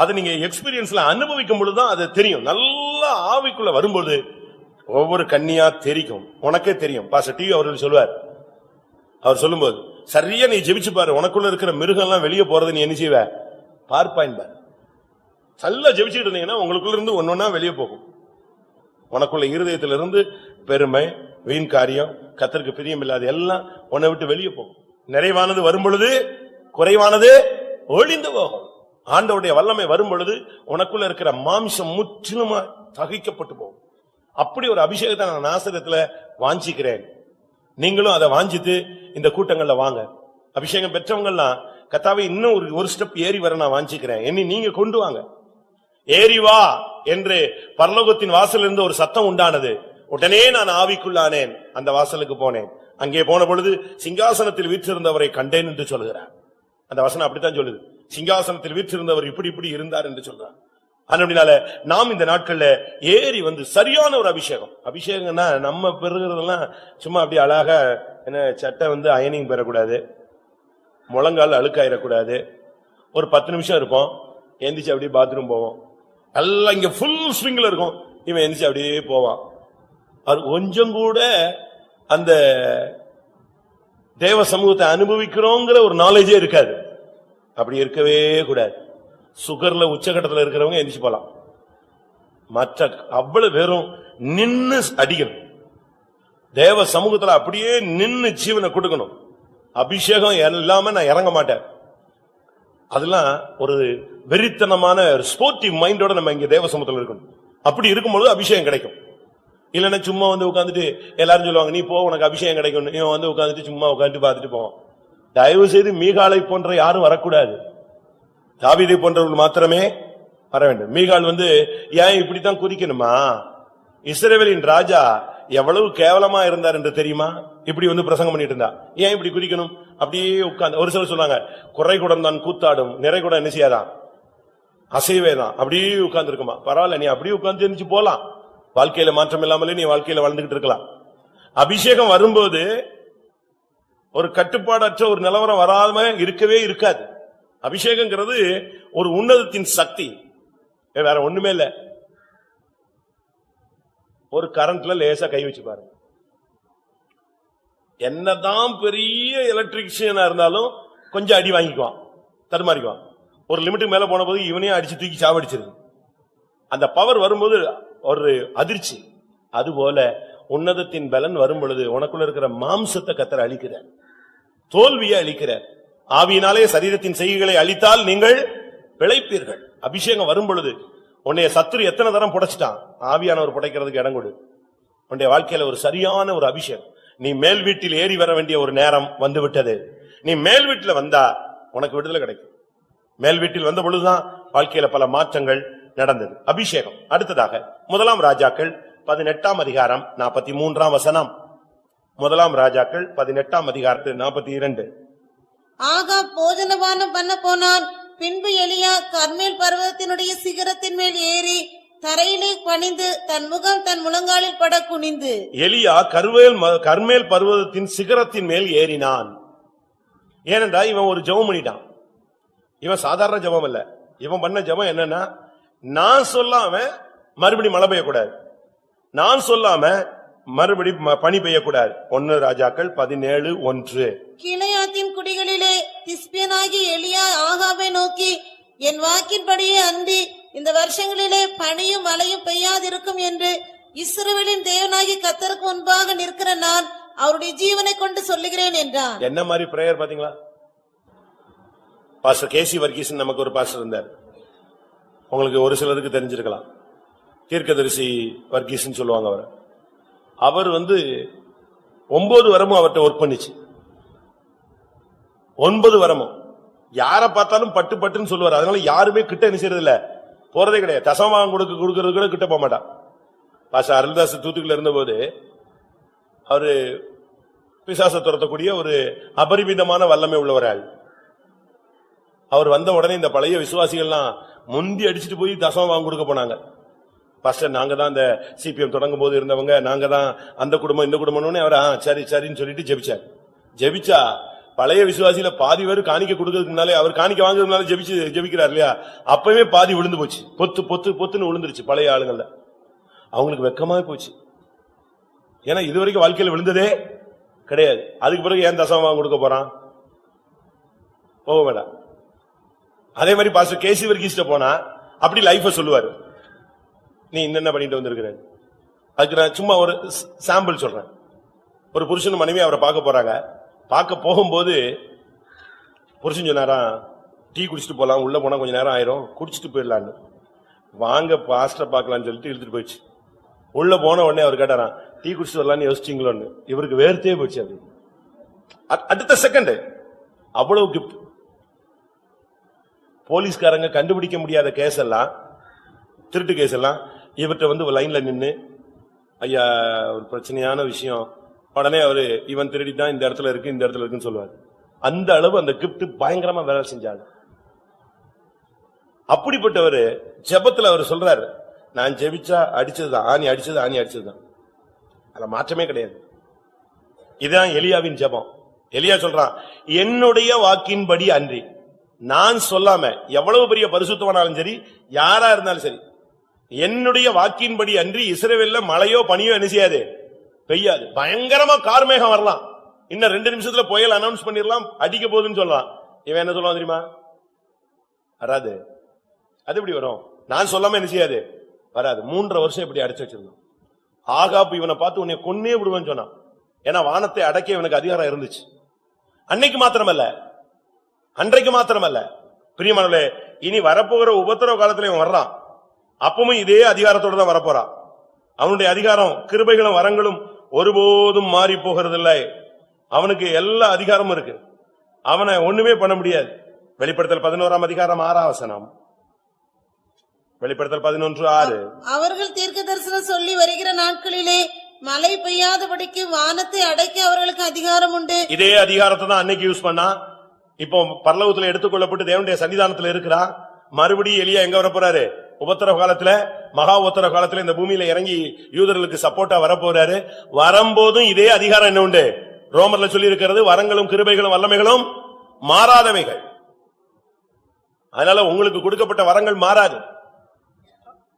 அதை நீங்க எக்ஸ்பீரியன்ஸ்ல அனுபவிக்கும் பொழுதுதான் அது தெரியும். நல்ல ஆவிக்குள்ள வரும்போது ஒவ்வொரு கன்னியா தெரிக்கும். உனக்கே தெரியும். பாஸ்டர் டி அவர்கள் சொல்வார், அவர் சொல்லும்போது சரியா நீ ஜெபிச்சு பாரு, உனக்குள்ள இருக்கிற மிருகம் எல்லாம் வெளியே போறது நீ என்ன செய்வ பார்ப்பாயின் பாரு. நல்லா ஜெபிச்சுட்டு இருந்தீங்கன்னா உங்களுக்குள்ள இருந்து ஒன்னொன்னா வெளியே போகும். உனக்குள்ள இருதயத்திலிருந்து பெருமை, வீண் காரியம், கர்த்தருக்கு பிரியம் இல்லாத எல்லாம் உன்னை விட்டு வெளியே போகும். நிறைவானது வரும் பொழுது குறைவானது ஒழிந்து போகும். ஆண்டவருடைய வல்லமை வரும் பொழுது உனக்குள்ள இருக்கிற மாம்சம் முற்றிலுமா தகிக்கப்பட்டு போகும். அப்படி ஒரு அபிஷேகத்தை நான் நாசரத்துல வாஞ்சிக்கிறேன். நீங்களும் அதை வாஞ்சித்து இந்த கூட்டங்கள்ல வாங்க. அபிஷேகம் பெற்றவங்கலாம் கர்த்தாவே இன்னும் ஒரு ஸ்டெப் ஏறி வர நான் வாஞ்சிக்கிறேன், என்னை நீங்க கொண்டு வாங்க, ஏறி வா என்று பரலோகத்தின் வாசல் இருந்து ஒரு சத்தம் உண்டானது. உடனே நான் ஆவிக்குள்ளானேன், அந்த வாசலுக்கு போனேன். அங்கே போன பொழுது சிங்காசனத்தில் வீற்றிருந்தவரை கண்டேன் என்று சொல்கிறார். அந்த வசனம் அப்படித்தான் சொல்லுது. சிங்காசனத்தில் வீற்றிருந்தவர் இப்படி இப்படி இருந்தார் என்று சொல்றார். அப்படினால நாம் இந்த நாட்கள்ல ஏறி வந்து சரியான ஒரு அபிஷேகம்னா நம்ம பெறுகிறதெல்லாம் சும்மா அப்படி அழகா என்ன சட்டை வந்து அயனிங் பெறக்கூடாது, முழங்கால் அழுக்காயிடக்கூடாது. ஒரு 10 நிமிஷம் இருப்போம், எந்திரிச்சு அப்படியே பாத்ரூம் போவோம், எல்லாம் இங்க ஃபுல் ஸ்விங்ல இருக்கும், இவன் எந்திரிச்சு அப்படியே போவான். அது கொஞ்சம் கூட அந்த தேவ சமூகத்தை அனுபவிக்கிறோங்கிற ஒரு நாலேஜே இருக்காது. அப்படி இருக்கவே கூடாது. சுகர்ல உச்சகட்டத்தில் இருக்கிறவங்க எந்திரிச்சு போலாம், மற்ற அவ்வளவு பேரும் நின்னு அடிக்கணும். தேவ சமூகத்துல அப்படியே நின்னு ஜீவனை கொடுக்கணும். அபிஷேகம் எல்லாமே நான் இறங்க மாட்டேன். அதெல்லாம் ஒரு வெறித்தனமான ஸ்போர்ட்டிவ் மைண்டோட நம்ம இங்க தேவ சமூகத்துல இருக்கணும். அப்படி இருக்கும்போது அபிஷேகம் கிடைக்கும். இல்லன்னா சும்மா வந்து உட்காந்துட்டு எல்லாரும் சொல்லுவாங்க நீ போ உனக்கு அபிஷேகம் கிடைக்கும், இவன் வந்து உட்காந்துட்டு சும்மா உட்காந்துட்டு பார்த்துட்டு போவான். தயவு செய்து மீகாலை போன்ற யாரும் வரக்கூடாது, தாவீதை போன்றவர்கள் மாத்திரமே வர வேண்டும். மீகால் வந்து ஏன் இப்படித்தான் குறிக்கணுமா? இஸ்ரவேலின் ராஜா எவ்வளவு கேவலமா இருந்தார் என்று தெரியுமா? இப்படி வந்து பிரசங்கம் பண்ணிட்டு இருந்தா ஏன் இப்படி குறிக்கணும்? அப்படியே உட்கார்ந்து ஒரு சிலர் சொன்னாங்க குறைகுடம் தான் கூத்தாடும், நிறைகுடம் என்ன செய்யாதான், அசைவேதான். அப்படியே உட்கார்ந்து இருக்குமா? பரவாயில்ல, நீ அப்படியே உட்கார்ந்து இருந்துச்சு போலாம், வாழ்க்கையில மாற்றம் இல்லாமலே நீ வாழ்க்கையில வாழ்ந்துகிட்டு இருக்கலாம். அபிஷேகம் வரும்போது ஒரு கட்டுப்பாடற்ற ஒரு நிலவரம் வராம இருக்கவே இருக்காது. அபிஷேகம்ங்கிறது ஒரு உன்னதத்தின் சக்தி, வேற ஒண்ணுமே இல்ல. ஒரு கரண்ட்ல லேசா கை வச்சு பாருங்க, என்னதான் பெரிய எலக்ட்ரிஷியனா இருந்தாலும் கொஞ்சம் அடி வாங்கிக்குவான், தடுமாறிக்குவான். ஒரு லிமிட்டுக்கு மேல போன போது இவனையும் அடிச்சு தூக்கி சாவடிச்சிருக்கு. அந்த பவர் வரும்போது ஒரு அதிர்ச்சி. அதுபோல உன்னதத்தின் பலன் வரும் பொழுது உனக்குள்ள இருக்கிற மாம்சத்தை கர்த்தர் அழிக்கிறார், தோல்வியை அழிக்கிறார். ஆவியினாலே சரீரத்தின் செய்கைகளை அழித்தால் நீங்கள் பிழைப்பீர்கள். அபிஷேகம் வரும் பொழுது உன்னைய சத்துரு எத்தனை தரம் புடைச்சிட்டான், ஆவியானவர் புடைக்கிறதுக்கு இடம் கொடு. உன்னுடைய வாழ்க்கையில ஒரு சரியான ஒரு அபிஷேகம். நீ மேல் வீட்டில் ஏறி வர வேண்டிய ஒரு நேரம் வந்து விட்டது. நீ மேல் வீட்டில் வந்தா உனக்கு விடுதலை கிடைக்கும். மேல் வீட்டில் வந்த பொழுதுதான் வாழ்க்கையில பல மாற்றங்கள் நடந்தது. அபிஷேகம். அடுத்ததாக 1 ராஜாக்கள் 18 அதிகாரம் 43 வசனம். 1 ராஜாக்கள் 18 அதிகாரத்து 42. ஆகாப் போஜனபானம் பண்ண போனான். பின்பு எலியா கர்மேல் பர்வதத்தினுடைய சிகரத்தின் மேல் ஏறி தரையிலே பணிந்து தன் முகம் தன் முழங்காலில் பட குனிந்து. எலியா கர்மேல் பர்வதத்தின் சிகரத்தின் மேல் ஏறினான். ஏனென்றா இவன் ஒரு ஜெபம் பண்ணிட்டான். இவன் சாதாரண ஜெபம் அல்ல, இவன் பண்ண ஜெபம் என்னன்னா, நான் சொல்லாம மறுபடி மழை பெய்யக்கூடாது, நான் சொல்லாம மறுபடி பனி பெய்யக்கூடாது. 1 ராஜாக்கள் 17:1. கீலேயாத்தின் குடிகளிலே திஸ்பியனாகி எலியா ஆகாபை நோக்கி, என் வாக்கின்படியே அன்றி இந்த வருஷங்களிலே பனியும் மழையும் பெய்யாதிருக்கும் என்று இஸ்ரவேலின் தேவனாகி கர்த்தருக்கு முன்பாக நிற்கிற நான் அவருடைய ஜீவனை கொண்டு சொல்லுகிறேன் என்றான். என்ன மாதிரி பிரேயர் பாத்தீங்களா? பாஸ்டர் கேசி வர்கீசன் நமக்கு ஒரு பாஸ்டர் இருந்தார், உங்களுக்கு ஒரு சிலருக்கு தெரிஞ்சிருக்கலாம். தீர்க்கதரிசி வர்கீசன் சொல்லுவாங்க அவர். அவர் வந்து 9 வரமும் அவர்கிட்ட ஒர்க் பண்ணிச்சு. 9 வரமும் யார பார்த்தாலும் பட்டு பட்டுன்னு சொல்லுவார். அதனால யாருமே கிட்ட என்ன செய்யறது இல்ல, போறதே கிடையாது. தசமாகம் கொடுக்கறது கூட கிட்ட போக மாட்டான். பாஸ்டர் அருள்தாஸ் தூத்துக்குள்ள இருந்த போது அவரு பிசாச துரத்தக்கூடிய ஒரு அபரிமிதமான வல்லமை உள்ளவரால். அவர் வந்த உடனே இந்த பழைய விசுவாசிகள்லாம் முந்தி அடிச்சுட்டு போய் தசமாகம் கொடுக்க போனாங்க. பாஸ்டர் நாங்க தான் இந்த சிபிஎம் தொடங்கும் போது இருந்தவங்க, நாங்க தான் அந்த குடும்பம் இந்த குடும்பம்னு அவர் சரி சரின்னு சொல்லிட்டு ஜெபிச்சார். ஜெபிச்சா பழைய விசுவாசியில பாதி பேர் காணிக்க கொடுக்கறதுக்கு முன்னாலே, அவர் காணிக்க வாங்குறதுக்கு முன்னாலே ஜெபிக்கிறார் இல்லையா, அப்பவே பாதி விழுந்து போச்சு, பொத்து பொத்து பொத்துன்னு விழுந்துருச்சு பழைய ஆளுங்கள்ல. அவங்களுக்கு வெக்கமாவே போச்சு, ஏன்னா இதுவரைக்கும் வாழ்க்கையில விழுந்ததே கிடையாது. அதுக்கு பிறகு ஏன் தசமாகம் கொடுக்க போறான், போக வேண்டாம். அதே மாதிரி பாஸ்டர் கேசி வர்கீஸ்ட போனா அப்படி லைஃப சொல்லுவாரு, நீ என்ன பண்ணிட்டு வந்திருக்கிற. அதுக்கு நான் சும்மா ஒரு சாம்பிள் சொல்றேன். ஒரு புருஷன் மனைவி அவரை பார்க்க போறாங்க. பார்க்க போகும்போது புருஷன் சொன்னாரா, டீ குடிச்சிட்டு போலாம், உள்ள போனா கொஞ்சம் நேரம் ஆயிரும், குடிச்சிட்டு போயிடலான்னு. வாங்க பாஸ்டர் பார்க்கலான்னு சொல்லிட்டு இழுத்துட்டு போயிடுச்சு. உள்ள போன உடனே அவர் கேட்டாராம், டீ குடிச்சிட்டு வரலான்னு யோசிச்சிங்களோன்னு. இவருக்கு வேர்த்தே போச்சு. அப்படி அடுத்த செகண்ட் அவ்வளவு கிஃப்ட். போலீஸ்காரங்க கண்டுபிடிக்க முடியாத கேஸ் எல்லாம், திருட்டு கேஸ் எல்லாம் இவர்கிட்ட வந்து லைன்ல நின்னு, ஐயா ஒரு பிரச்சனையான விஷயம், உடனே அவரு இவன் திருடிதான் இந்த இடத்துல இருக்கு இந்த இடத்துல இருக்குன்னு சொல்லுவாரு. அந்த அளவு அந்த கிஃப்ட் பயங்கரமா வேலை செஞ்சாங்க. அப்படிப்பட்டவர் ஜெபத்துல அவர் சொல்றாரு, நான் ஜெபிச்சா அடிச்சதுதான், ஆணி அடிச்சதுதான். அதுல மாற்றமே கிடையாது. இதுதான் எலியாவின் ஜெபம். எலியா சொல்றான், என்னுடைய வாக்கின்படி அன்றி, நான் சொல்லாம எவ்வளவு பெரிய பரிசுத்தவனாலும் சரி, யாரா இருந்தாலும் சரி, என்னுடைய வாக்கின்படி அன்றி இஸ்ரவேல்ல மழையோ பனியோ என்ன செய்யாது, பெய்யாது. பயங்கரமா கார்மேகம் வரலாம், இன்னும் 2 நிமிஷத்துல புயல் அனௌன்ஸ் பண்ணிடலாம், அடிக்க போகுதுன்னு சொல்லலாம். இவன் என்ன சொல்லுவான் தெரியுமா? வராது. அது எப்படி வரும்? நான் சொல்லாம என்ன செய்யாது, வராது. 3.5 வருஷம் இப்படி அடைச்சு வச்சிருந்தோம். ஆகாப் இவனை பார்த்து உன்னை கொன்னே விடுவேன்னு சொன்னான். ஏன்னா வானத்தை அடக்க இவனுக்கு அதிகாரம் இருந்துச்சு. அன்னைக்கு மாத்திரமல்ல, அன்றைக்கு மாத்திரமல்ல, பிரியமானவர்களே, இனி வரப்போகிற உபத்திரவ காலத்துல இவன் வர்றான். அப்பவும் இதே அதிகாரத்தோட தான் வரப்போறான். அவனுடைய அதிகாரம், கிருபைகளும் வரங்களும் ஒருபோதும் மாறி போகிறதில்லை. அவனுக்கு எல்லா அதிகாரமும் இருக்கு. அவனை ஒண்ணுமே பண்ண முடியாது. வெளிப்படுத்தல் 11ஆம் அதிகாரம் 6ஆம் வசனம். வெளிப்படுத்தல் 11:6. அவர்கள் தீர்க்க தரிசனம் சொல்லி வருகிற நாட்களிலே மழை பெய்யாதபடிக்கு வானத்தை அடைக்க அவர்களுக்கு அதிகாரம் உண்டு. இதே அதிகாரத்தை தான் அன்னைக்கு யூஸ் பண்ணா. இப்போ பரலோகத்துல எடுத்துக்கொள்ளப்பட்டு தேவனுடைய சன்னிதானத்துல இருக்கிறா. மறுபடியும் எலியா எங்க வரப்போறாரு? உபத்திரவ காலத்துல, மகா உபத்திரவ காலத்துல இந்த பூமியில இறங்கி யூதர்களுக்கு சப்போர்ட்டா வரப்போறாரு. வரும்போதும் இதே அதிகாரம் என்ன உண்டு? ரோமர்ல சொல்லி இருக்கிறது, வரங்களும் கிருபைகளும் வல்லமைகளும் மாறாதவைகள். அதனால உங்களுக்கு கொடுக்கப்பட்ட வரங்கள் மாறாது.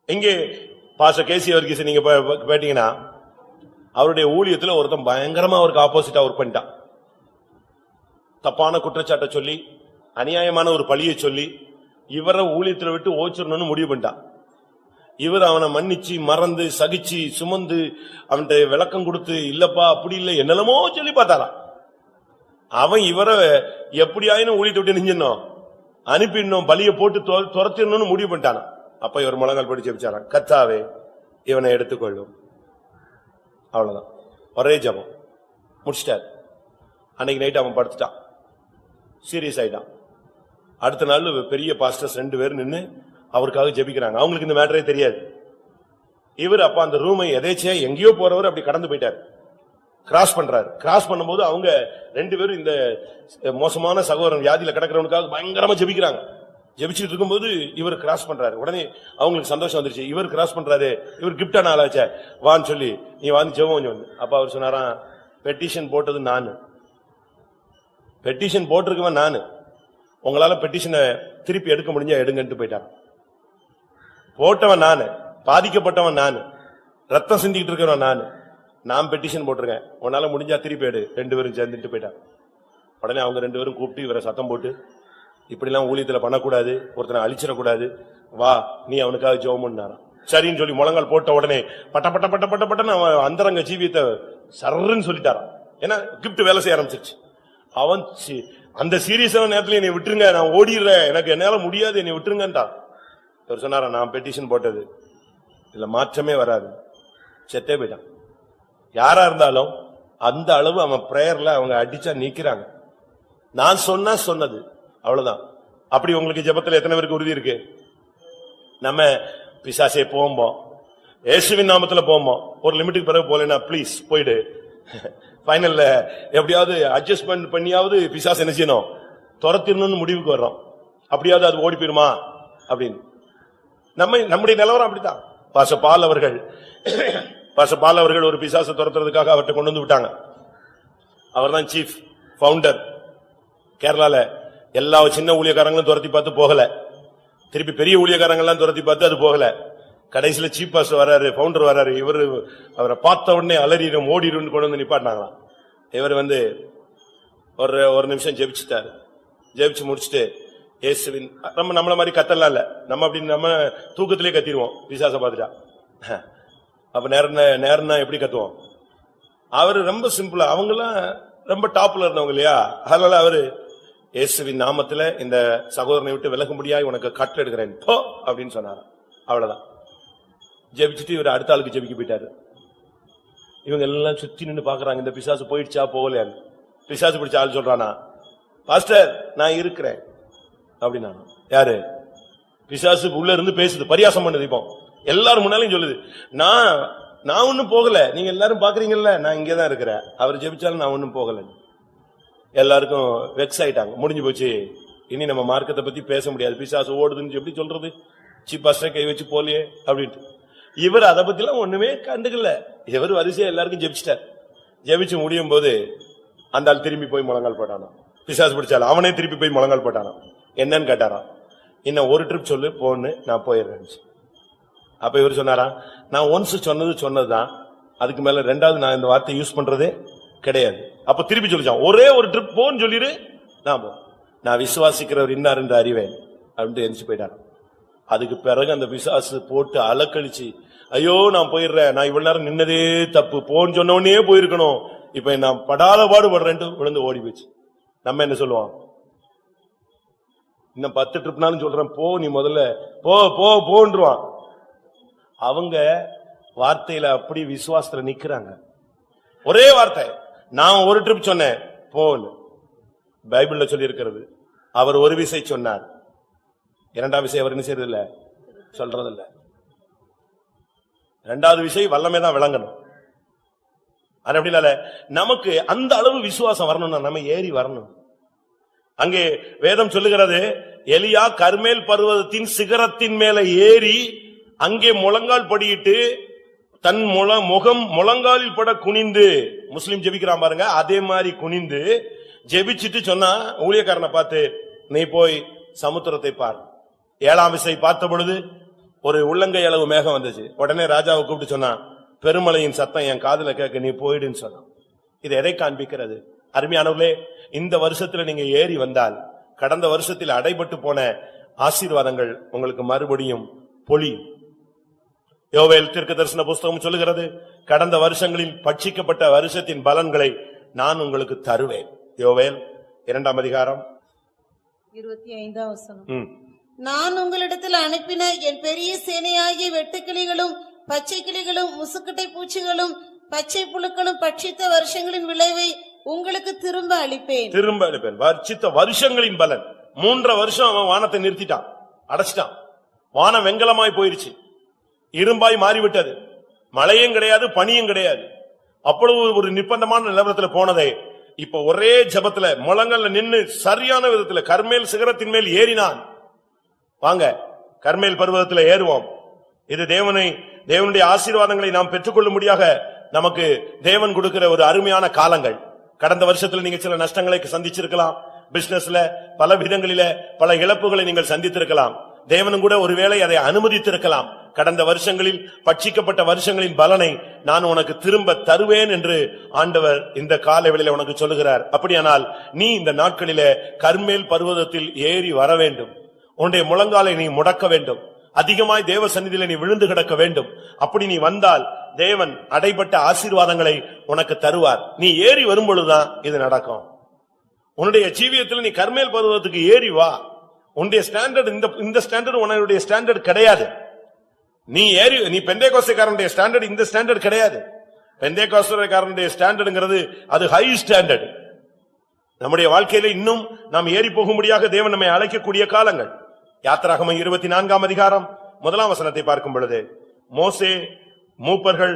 இங்கே பாஸ்டர் கேசி வர்கீஸ் நீங்க கேட்டீங்கன்னா, அவருடைய ஊழியத்துல ஒருத்தன் பயங்கரமா அவருக்கு ஆப்போசிட்டா ஒர்க் பண்ணிட்டான். தப்பான குற்றச்சாட்டை சொல்லி, அநியாயமான ஒரு பழியை சொல்லி, இவரை ஊழியத்துல விட்டு ஓச்சிடணும்னு முடிவு பண்ணிட்டான். இவர் அவனை மன்னிச்சு, மறந்து, சகிச்சு, சுமந்து, அவன்கிட்ட விளக்கம் கொடுத்து, இல்லப்பா அப்படி இல்லை என்னெல்லாமோ சொல்லி பார்த்தாராம். அவன் இவரை எப்படியாயினும் ஊழியத்தை விட்டு நிஞ்சிடணும், அனுப்பிடணும், பலியை போட்டு துரத்திடணும்னு முடிவு பண்ணிட்டானா. அப்ப இவர் முழங்கால் போட்டு ஜெபிச்சாராம், கர்த்தாவே இவனை எடுத்துக்கொள்ளும். அவ்வளவுதான், ஒரே ஜெபம் முடிச்சிட்டார். அன்னைக்கு நைட் அவன் படுத்துட்டான், சீரியஸ் ஆயிட்டான். அடுத்த நாள் பெரிய பாஸ்டர்ஸ் 2 பேர் நின்னு அவருக்காக ஜெபிக்கிறாங்க. அவங்களுக்கு இந்த மேட்டரே தெரியாது. இவர் அப்ப அந்த ரூமை எதேச்சியா எங்கேயோ போறவர் அப்படி கடந்து போயிட்டார், கிராஸ் பண்றாரு. கிராஸ் பண்ணும்போது அவங்க 2 பேரும் இந்த மோசமான சகோதரன் வியாதியில கிடக்கிறவனுக்காக பயங்கரமா ஜெபிக்கிறாங்க. ஜெபிச்சுட்டு இருக்கும்போது இவர் கிராஸ் பண்றாரு. உடனே அவங்களுக்கு சந்தோஷம் வந்துருச்சு. இவர் கிராஸ் பண்றாரு, இவர் கிப்டான ஆளாச்சே, வான்னு சொல்லி நீ வந்து ஜெபம் கொஞ்சம் வந்து. அப்ப அவர் சொன்னாராம், பெட்டிஷன் போட்டது நானு, பெட்டிஷன் போட்டிருக்கவன் நானு, உங்களால பெட்டிஷனை திருப்பி எடுக்க முடிஞ்சா எடுங்கன்ட்டு போயிட்டான். போட்டவன் நானு, பாதிக்கப்பட்டவன் நானு, ரத்தம் சிந்திக்கிட்டு இருக்கிறவன் நானு, நான் பெட்டிஷன் போட்டிருக்கேன், உன்னால முடிஞ்சா திருப்பி எடு. 2 பேரும் சேர்ந்துட்டு போயிட்டான். உடனே அவங்க 2 பேரும் கூப்பிட்டு இவரை சத்தம் போட்டு, இப்படி எல்லாம் ஊழியத்துல பண்ணக்கூடாது, ஒருத்தனை அழிச்சிடக்கூடாது, வா நீ அவனுக்காக ஜெபம் பண்ணாராம். சரின்னு சொல்லி முழங்கால் போட்ட உடனே பட்ட பட்ட பட்ட பட்ட பட்டன்னு அவன் அந்தரங்க ஜீவியத்தை சர்ன்னு சொல்லிட்டாரான். ஏன்னா கிப்ட் வேலை செய்ய ஆரம்பிச்சிருச்சு. அவன் அந்த சீரியஸான நேரத்துல என்னை விட்டுருங்க, நான் ஓடிடுறேன், எனக்கு என்னால முடியாது, என்னை விட்டுருங்கன்றான். அவர் சொன்னாரா, நான் பெட்டிஷன் போட்டது இதுல மாற்றமே வராது, செத்தே போயிட்டான். யாரா இருந்தாலும் அந்த அளவு அவன் பிரேயர்ல அவங்க அடிச்சா நீக்கிறாங்க. நான் சொன்னா சொன்னது அவ்வளவுதான். அப்படி உங்களுக்கு ஜெபத்துல எத்தனை பேருக்கு உறுதி இருக்கு? நம்ம பிசாசே போம்போம், இயேசுவின் நாமத்துல போம்போம், ஒரு லிமிட்டுக்கு பிறகு போலனா ப்ளீஸ் போயிடு, ஃபைனல்ல எப்படியாவது அட்ஜஸ்ட்மெண்ட் பண்ணியாவது பிசாசு என்ன செய்யணும், துரத்திடணும்னு முடிவுக்கு வர்றோம். அப்படியாவது அது ஓடி போயிருமா அப்படின்னு. நம்முடைய நிலவரம் அப்படித்தான். பாஸ்டர் பால் அவர்கள் ஒரு பிசாசை துரத்துறதுக்காக அவர்கிட்ட கொண்டு வந்து விட்டாங்க. அவர் தான் சீஃப் பவுண்டர். கேரளால எல்லா சின்ன ஊழியக்காரங்களும் துரத்தி பார்த்து போகல, திருப்பி பெரிய ஊழியக்காரங்கள்லாம் துரத்தி பார்த்து அது போகல. கடைசியில சீஃப் பாஸ்டர் வராரு, பவுண்டர் வராரு. இவரு அவரை பார்த்த உடனே அலறிடும் ஓடிடும் கொண்டு வந்து நிப்பாட்டினாங்களாம். இவர் வந்து ஒரு நிமிஷம் ஜெபிச்சுட்டாரு. ஜெபிச்சு முடிச்சுட்டு இயேசுவின், நம்மள மாதிரி கத்தலாம் இல்ல, நம்ம அப்படி நம்ம தூக்கத்திலே கத்திடுவோம் பிசாசை பார்த்துட்டா. அப்ப நேரம்னா எப்படி கத்துவோம்? அவரு ரொம்ப சிம்பிளா, அவங்கெல்லாம் ரொம்ப டாப்ல இருந்தவங்க இல்லையா, அதனால அவரு இயேசுவின் நாமத்துல இந்த சகோதரனை விட்டு விலகும்படியாய் உனக்கு கட்டளை எடுக்கிறேன் போ அப்படின்னு சொன்னாரு. அவ்வளவுதான். ஜெபிச்சுட்டு இவர் அடுத்த ஆளுக்கு ஜெபிக்க போயிட்டாரு. இவங்க எல்லாம் சுத்தி நின்று பாக்குறாங்க, இந்த பிசாசு போயிடுச்சா போகலையான்னு. பிசாசு பிடிச்ச ஆள் சொல்றானா, பாஸ்டர் நான் இருக்கிறேன் அப்படின்னா. யாரு? பிசாசு உள்ள இருந்து பேசுது, பரியாசம் பண்ணுது. இப்போ எல்லாரும் முன்னாலையும் சொல்லுது, நான் ஒன்னும் போகல, நீங்க எல்லாரும் பாக்குறீங்கல்ல, நான் இங்கதான் இருக்கிறேன், அவர் ஜெபிச்சாலும் நான் ஒன்னும் போகல. எல்லாருக்கும் வெக்ஸ் ஆயிட்டாங்க, முடிஞ்சு போச்சு, இனி நம்ம மார்க்கத்தை பத்தி பேச முடியாது. பிசாசு ஓடுதுன்னு எப்படி சொல்றது? சிப்பாஸ்டே கை வச்சு போலியே அப்படின்ட்டு. இவர் அதை பத்தி எல்லாம் ஒண்ணுமே கண்டுக்கல. இவர் வரிசையா எல்லாருக்கும் ஜெபிச்சிட்டார். ஜெபிச்சு முடியும் போது அந்த ஆள் திரும்பி போய் முழங்கால் போட்டானா. பிசாசு பிடிச்சாலும் அவனே திருப்பி போய் முழங்கால் போட்டானா. என்னன்னு கேட்டாராம். இன்னும் ஒரு ட்ரிப் சொல்லு போன்னு, நான் போயிடுறேன். அப்ப இவர் சொன்னாரா, நான் ஒன்ஸ் சொன்னதுதான், அதுக்கு மேல ரெண்டாவது நான் இந்த வார்த்தை யூஸ் பண்றதே கிடையாது. அப்ப திருப்பி சொல்லிச்சான், ஒரே ஒரு ட்ரிப் போன்னு சொல்லிடு, நான் விசுவாசிக்கிறவர் இன்னார் என்று அறிவேன் அப்படின்ட்டு எரிச்சு போயிட்டார். அதுக்கு பிறகு அந்த பிசாசு போட்டு அலக்கழிச்சு, ஐயோ நான் போயிடுறேன், நான் இவ்வளவு நேரம் நின்னதே தப்பு, போன்னு சொன்ன உடனே போயிருக்கணும், இப்ப நான் படாத பாடுபடுறேன்ட்டு விழுந்து ஓடி போச்சு. நம்ம என்ன சொல்லுவோம்? இன்னும் 10 ட்ரிப்னாலும் சொல்றேன், போ நீ முதல்ல போ போ போன்றுவான். அவங்க வார்த்தையில அப்படி விசுவாசத்துல நிக்கிறாங்க. ஒரே வார்த்தை, நான் ஒரு ட்ரிப் சொன்னேன் போன்னு பைபிள்ல சொல்லி இருக்கிறது. அவர் ஒரு விசை சொன்னார், இரண்டாவது விசை அவர் என்ன செய்யறது இல்ல, சொல்றது இல்ல. இரண்டாவது விசை வல்லமே தான் விளங்கணும். அது அப்படி இல்ல, நமக்கு அந்த அளவு விசுவாசம் வரணும்னா நம்ம ஏறி வரணும். அங்கே வேதம் சொல்லுகிறது, எலியா கர்மேல் பர்வதத்தின் சிகரத்தின் மேல ஏறி அங்கே முழங்கால் படியிட்டு தன் முகம் முழங்காலில் பட குனிந்து, முஸ்லிம் ஜெபிக்கிறான் பாருங்க, அதே மாதிரி குனிந்து ஜெபிச்சுட்டு சொன்னா, ஊழியக்காரனை பார்த்து, நீ போய் சமுத்திரத்தை பார். 7ஆம் விசை பார்த்த பொழுது ஒரு உள்ளங்கை அளவு மேகம் வந்துச்சு. உடனே ராஜாவை கூப்பிட்டு சொன்னா, பெருமழையின் சத்தம் என் காதுல கேட்க, நீ போயிடுன்னு சொன்னான். இது எதை காண்பிக்கிறது? அருமையானவர்களே, இந்த வருஷத்துல நீங்க ஏறி வந்தால் கடந்த வருஷத்தில் அடைபட்டு போன ஆசீர்வாதங்கள் உங்களுக்கு மறுபடியும் பொழியும். யோவேல் தீர்க்கதரிசன புஸ்தகம் சொல்லுகிறது, கடந்த வருஷங்களில் பட்சிக்கப்பட்ட வருஷத்தின் பலன்களை நான் உங்களுக்கு தருவேன். யோவேல் 2ஆம் அதிகாரம் 25ஆம் வசனம். நான் உங்களிடத்தில் அனுப்பின என் பெரிய சேனையாகிய வெட்டுக்கிளிகளும் பச்சை கிளிகளும் முசுக்கட்டை பூச்சிகளும் பச்சை புழுக்களும் பட்சித்த வருஷங்களின் விளைவை உங்களுக்கு திரும்ப அளிப்பேன். திரும்ப அளிப்பேன். வர்ச்சித்த வருஷங்களின் பலன். 3 வருஷம் அவன் வானத்தை நிறுத்திட்டான், அடைச்சிட்டான். வானம் வெங்கலமாய் போயிருச்சு, இரும்பாய் மாறிவிட்டது. மழையும் கிடையாது, பனியும் கிடையாது. அப்பொழுது ஒரு நிர்பந்தமான நிலவரத்துல போனதை இப்ப ஒரே ஜபத்துல முழங்கல்ல நின்னு சரியான விதத்துல கர்மேல் சிகரத்தின் மேல் ஏறினான். வாங்க கர்மேல் பர்வதத்துல ஏறுவோம். இது தேவனுடைய ஆசீர்வாதங்களை நாம் பெற்றுக்கொள்ளும்படியாக நமக்கு தேவன் கொடுக்கிற ஒரு அருமையான காலங்கள். கடந்த வருஷத்துல நீங்க சில நஷ்டங்களை சந்திச்சிருக்கலாம், பிசினஸ்ல பல விதங்களில பல இழப்புகளை நீங்கள் சந்தித்திருக்கலாம். தேவனும் கூட ஒருவேளை அதை அனுமதித்திருக்கலாம். கடந்த வருஷங்களில் பட்சிக்கப்பட்ட வருஷங்களின் பலனை நான் உனக்கு திரும்ப தருவேன் என்று ஆண்டவர் இந்த காலவெளியில உனக்கு சொல்லுகிறார். அப்படியானால் நீ இந்த நாட்களிலே கர்மேல் பர்வதத்தில் ஏறி வர வேண்டும். உன்னுடைய முழங்காலை நீ முடக்க வேண்டும். அதிகமாய் தேவ சந்நிதியில நீ விழுந்து கிடக்க வேண்டும். அப்படி நீ வந்தால் தேவன் அடைபட்ட ஆசீர்வாதங்களை உனக்கு தருவார். நீ ஏறி வரும்பொழுதுதான் இது நடக்கும். உன்னுடைய ஜீவியத்தில் நீ கர்மேல் பர்வதத்துக்கு ஏறி வா. உன்னுடைய ஸ்டாண்டர்ட் இந்த ஸ்டாண்டர்ட் உன்னுடைய ஸ்டாண்டர்ட் கிடையாது. நீ பெந்தேகோஸ்தேக்காரனுடைய ஸ்டாண்டர்ட் இந்த ஸ்டாண்டர்ட் கிடையாது. பெந்தேகோஸ்தேக்காரனுடைய ஸ்டாண்டர்ட்ங்கிறது அது ஹை ஸ்டாண்டர்ட். நம்முடைய வாழ்க்கையில இன்னும் நாம் ஏறி போகும்படியாக தேவன் நம்மை அழைக்கக்கூடிய காலங்கள். யாத்திராகமம் 24ஆம் அதிகாரம் 1ஆம் வசனத்தை பார்க்கும் பொழுது மோசே, மூப்பர்கள்,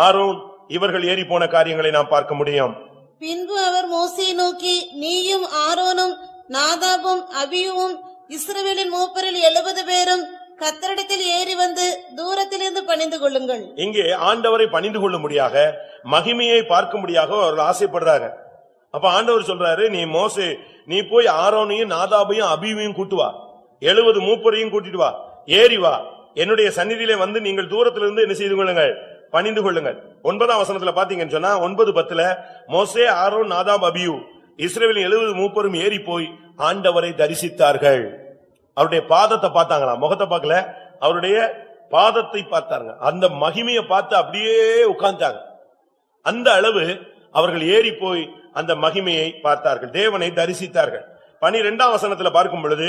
ஆரோன் இவர்கள் ஏறி போன காரியங்களை நாம் பார்க்க முடியும். பின்பு அவர் மோசேயை நோக்கி, நீயும் ஆரோனும் நாதாபும் அபியூவும் இஸ்ரவேலின் மூப்பரில் 70 பேரும் கர்த்தரிடத்தில் ஏறி வந்து தூரத்திலிருந்து பணிந்து கொள்ளுங்கள். இங்கே ஆண்டவரை பணிந்து கொள்ளும்படியாக மகிமையை பார்க்கும்படியாக அவர்கள் ஆசைப்படுறாங்க. அப்ப ஆண்டவர் சொல்றாரு, நீ மோசே நீ போய் ஆரோனையும் நாதாபையும் அபியூவையும் கூட்டு வா, 70 மூப்பரையும் கூட்டிட்டு வா, ஏறி வா, என்னுடைய சந்நிதியிலே வந்து நீங்கள் தூரத்திலிருந்து என்ன செய்து கொள்ளுங்கள், பணிந்து கொள்ளுங்கள். 9ஆம் வசனத்துல பாத்தீங்கன்னு சொன்னா 9:10 மோசே, ஆரோன், நாதாப், அபியூ இஸ்ரவேலின் 70 மூப்பரும் ஏறி போய் ஆண்டவரை தரிசித்தார்கள். அவருடைய பாதத்தை பார்த்தாங்களா, முகத்தை பார்க்கல, அவருடைய பாதத்தை பார்த்தாங்க. அந்த மகிமையை பார்த்து அப்படியே உட்கார்ந்தாங்க. அந்த அளவு அவர்கள் ஏறி போய் அந்த மகிமையை பார்த்தார்கள், தேவனை தரிசித்தார்கள். 12ஆம் வசனத்துல பார்க்கும் பொழுது,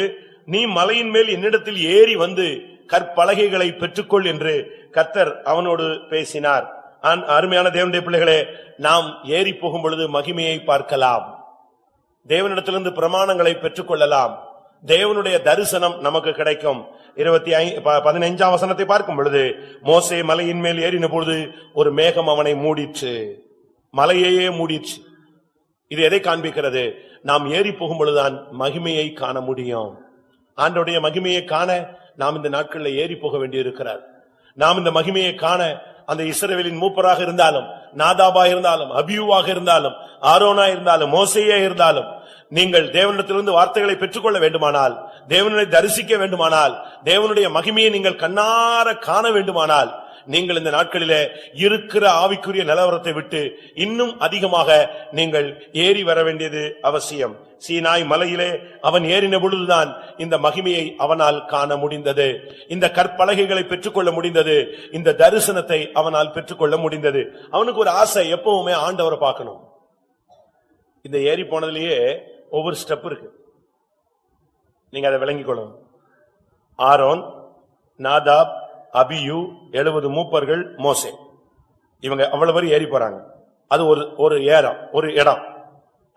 நீ மலையின் மேல் என்னிடத்தில் ஏறி வந்து கற்பலகைகளை பெற்றுக்கொள் என்று கர்த்தர் அவனோடு பேசினார். அருமையான தேவனுடைய பிள்ளைகளே, நாம் ஏறி போகும் பொழுது மகிமையை பார்க்கலாம், தேவனிடத்திலிருந்து பிரமாணங்களை பெற்றுக்கொள்ளலாம், தேவனுடைய தரிசனம் நமக்கு கிடைக்கும். 15ஆம் வசனத்தை பார்க்கும் பொழுது, மோசே மலையின் மேல் ஏறின பொழுது ஒரு மேகம் அவனை மூடிற்று, மலையையே மூடிற்று. இது எதை காண்பிக்கிறது? நாம் ஏறி போகும் பொழுதுதான் மகிமையை காண முடியும். ஆண்டவருடைய மகிமையை காண நாம் இந்த நாட்களில் ஏறி போக வேண்டியிருக்கிறார். நாம் இந்த மகிமையை காண அந்த இஸ்ரவேலின் மூப்பராக இருந்தாலும், நாதாபா இருந்தாலும், அபியூவாக இருந்தாலும், ஆரோனா இருந்தாலும், மோசேயா இருந்தாலும், நீங்கள் தேவனிடத்திலிருந்து வார்த்தைகளை பெற்றுக்கொள்ள வேண்டுமானால், தேவனை தரிசிக்க வேண்டுமானால், தேவனுடைய மகிமையை நீங்கள் கண்ணார காண வேண்டுமானால், நீங்கள் இந்த நாட்களிலே இருக்கிற ஆவிக்குரிய நிலவரத்தை விட்டு இன்னும் அதிகமாக நீங்கள் ஏறி வர வேண்டியது அவசியம். சீனாய் மலையிலே அவன் ஏறின பொழுதுதான் இந்த மகிமையை அவனால் காண முடிந்தது. இந்த கற்பலகைகளை பெற்றுக்கொள்ள முடிந்தது. இந்த தரிசனத்தை அவனால் பெற்றுக்கொள்ள முடிந்தது. அவனுக்கு ஒரு ஆசை, எப்பவுமே ஆண்டவரை பார்க்கணும். இந்த ஏறி போனதிலேயே ஒவ்வொரு ஸ்டெப் இருக்கு, நீங்க அதை விளங்கிக் கொள்ளணும். ஆரோன், நாதாப், அபியூ, 70 மூப்பர்கள், மோசே, இவங்க அவ்வளவு பேர் ஏறி போறாங்க. அது ஒரு ஏறம், ஒரு இடம்.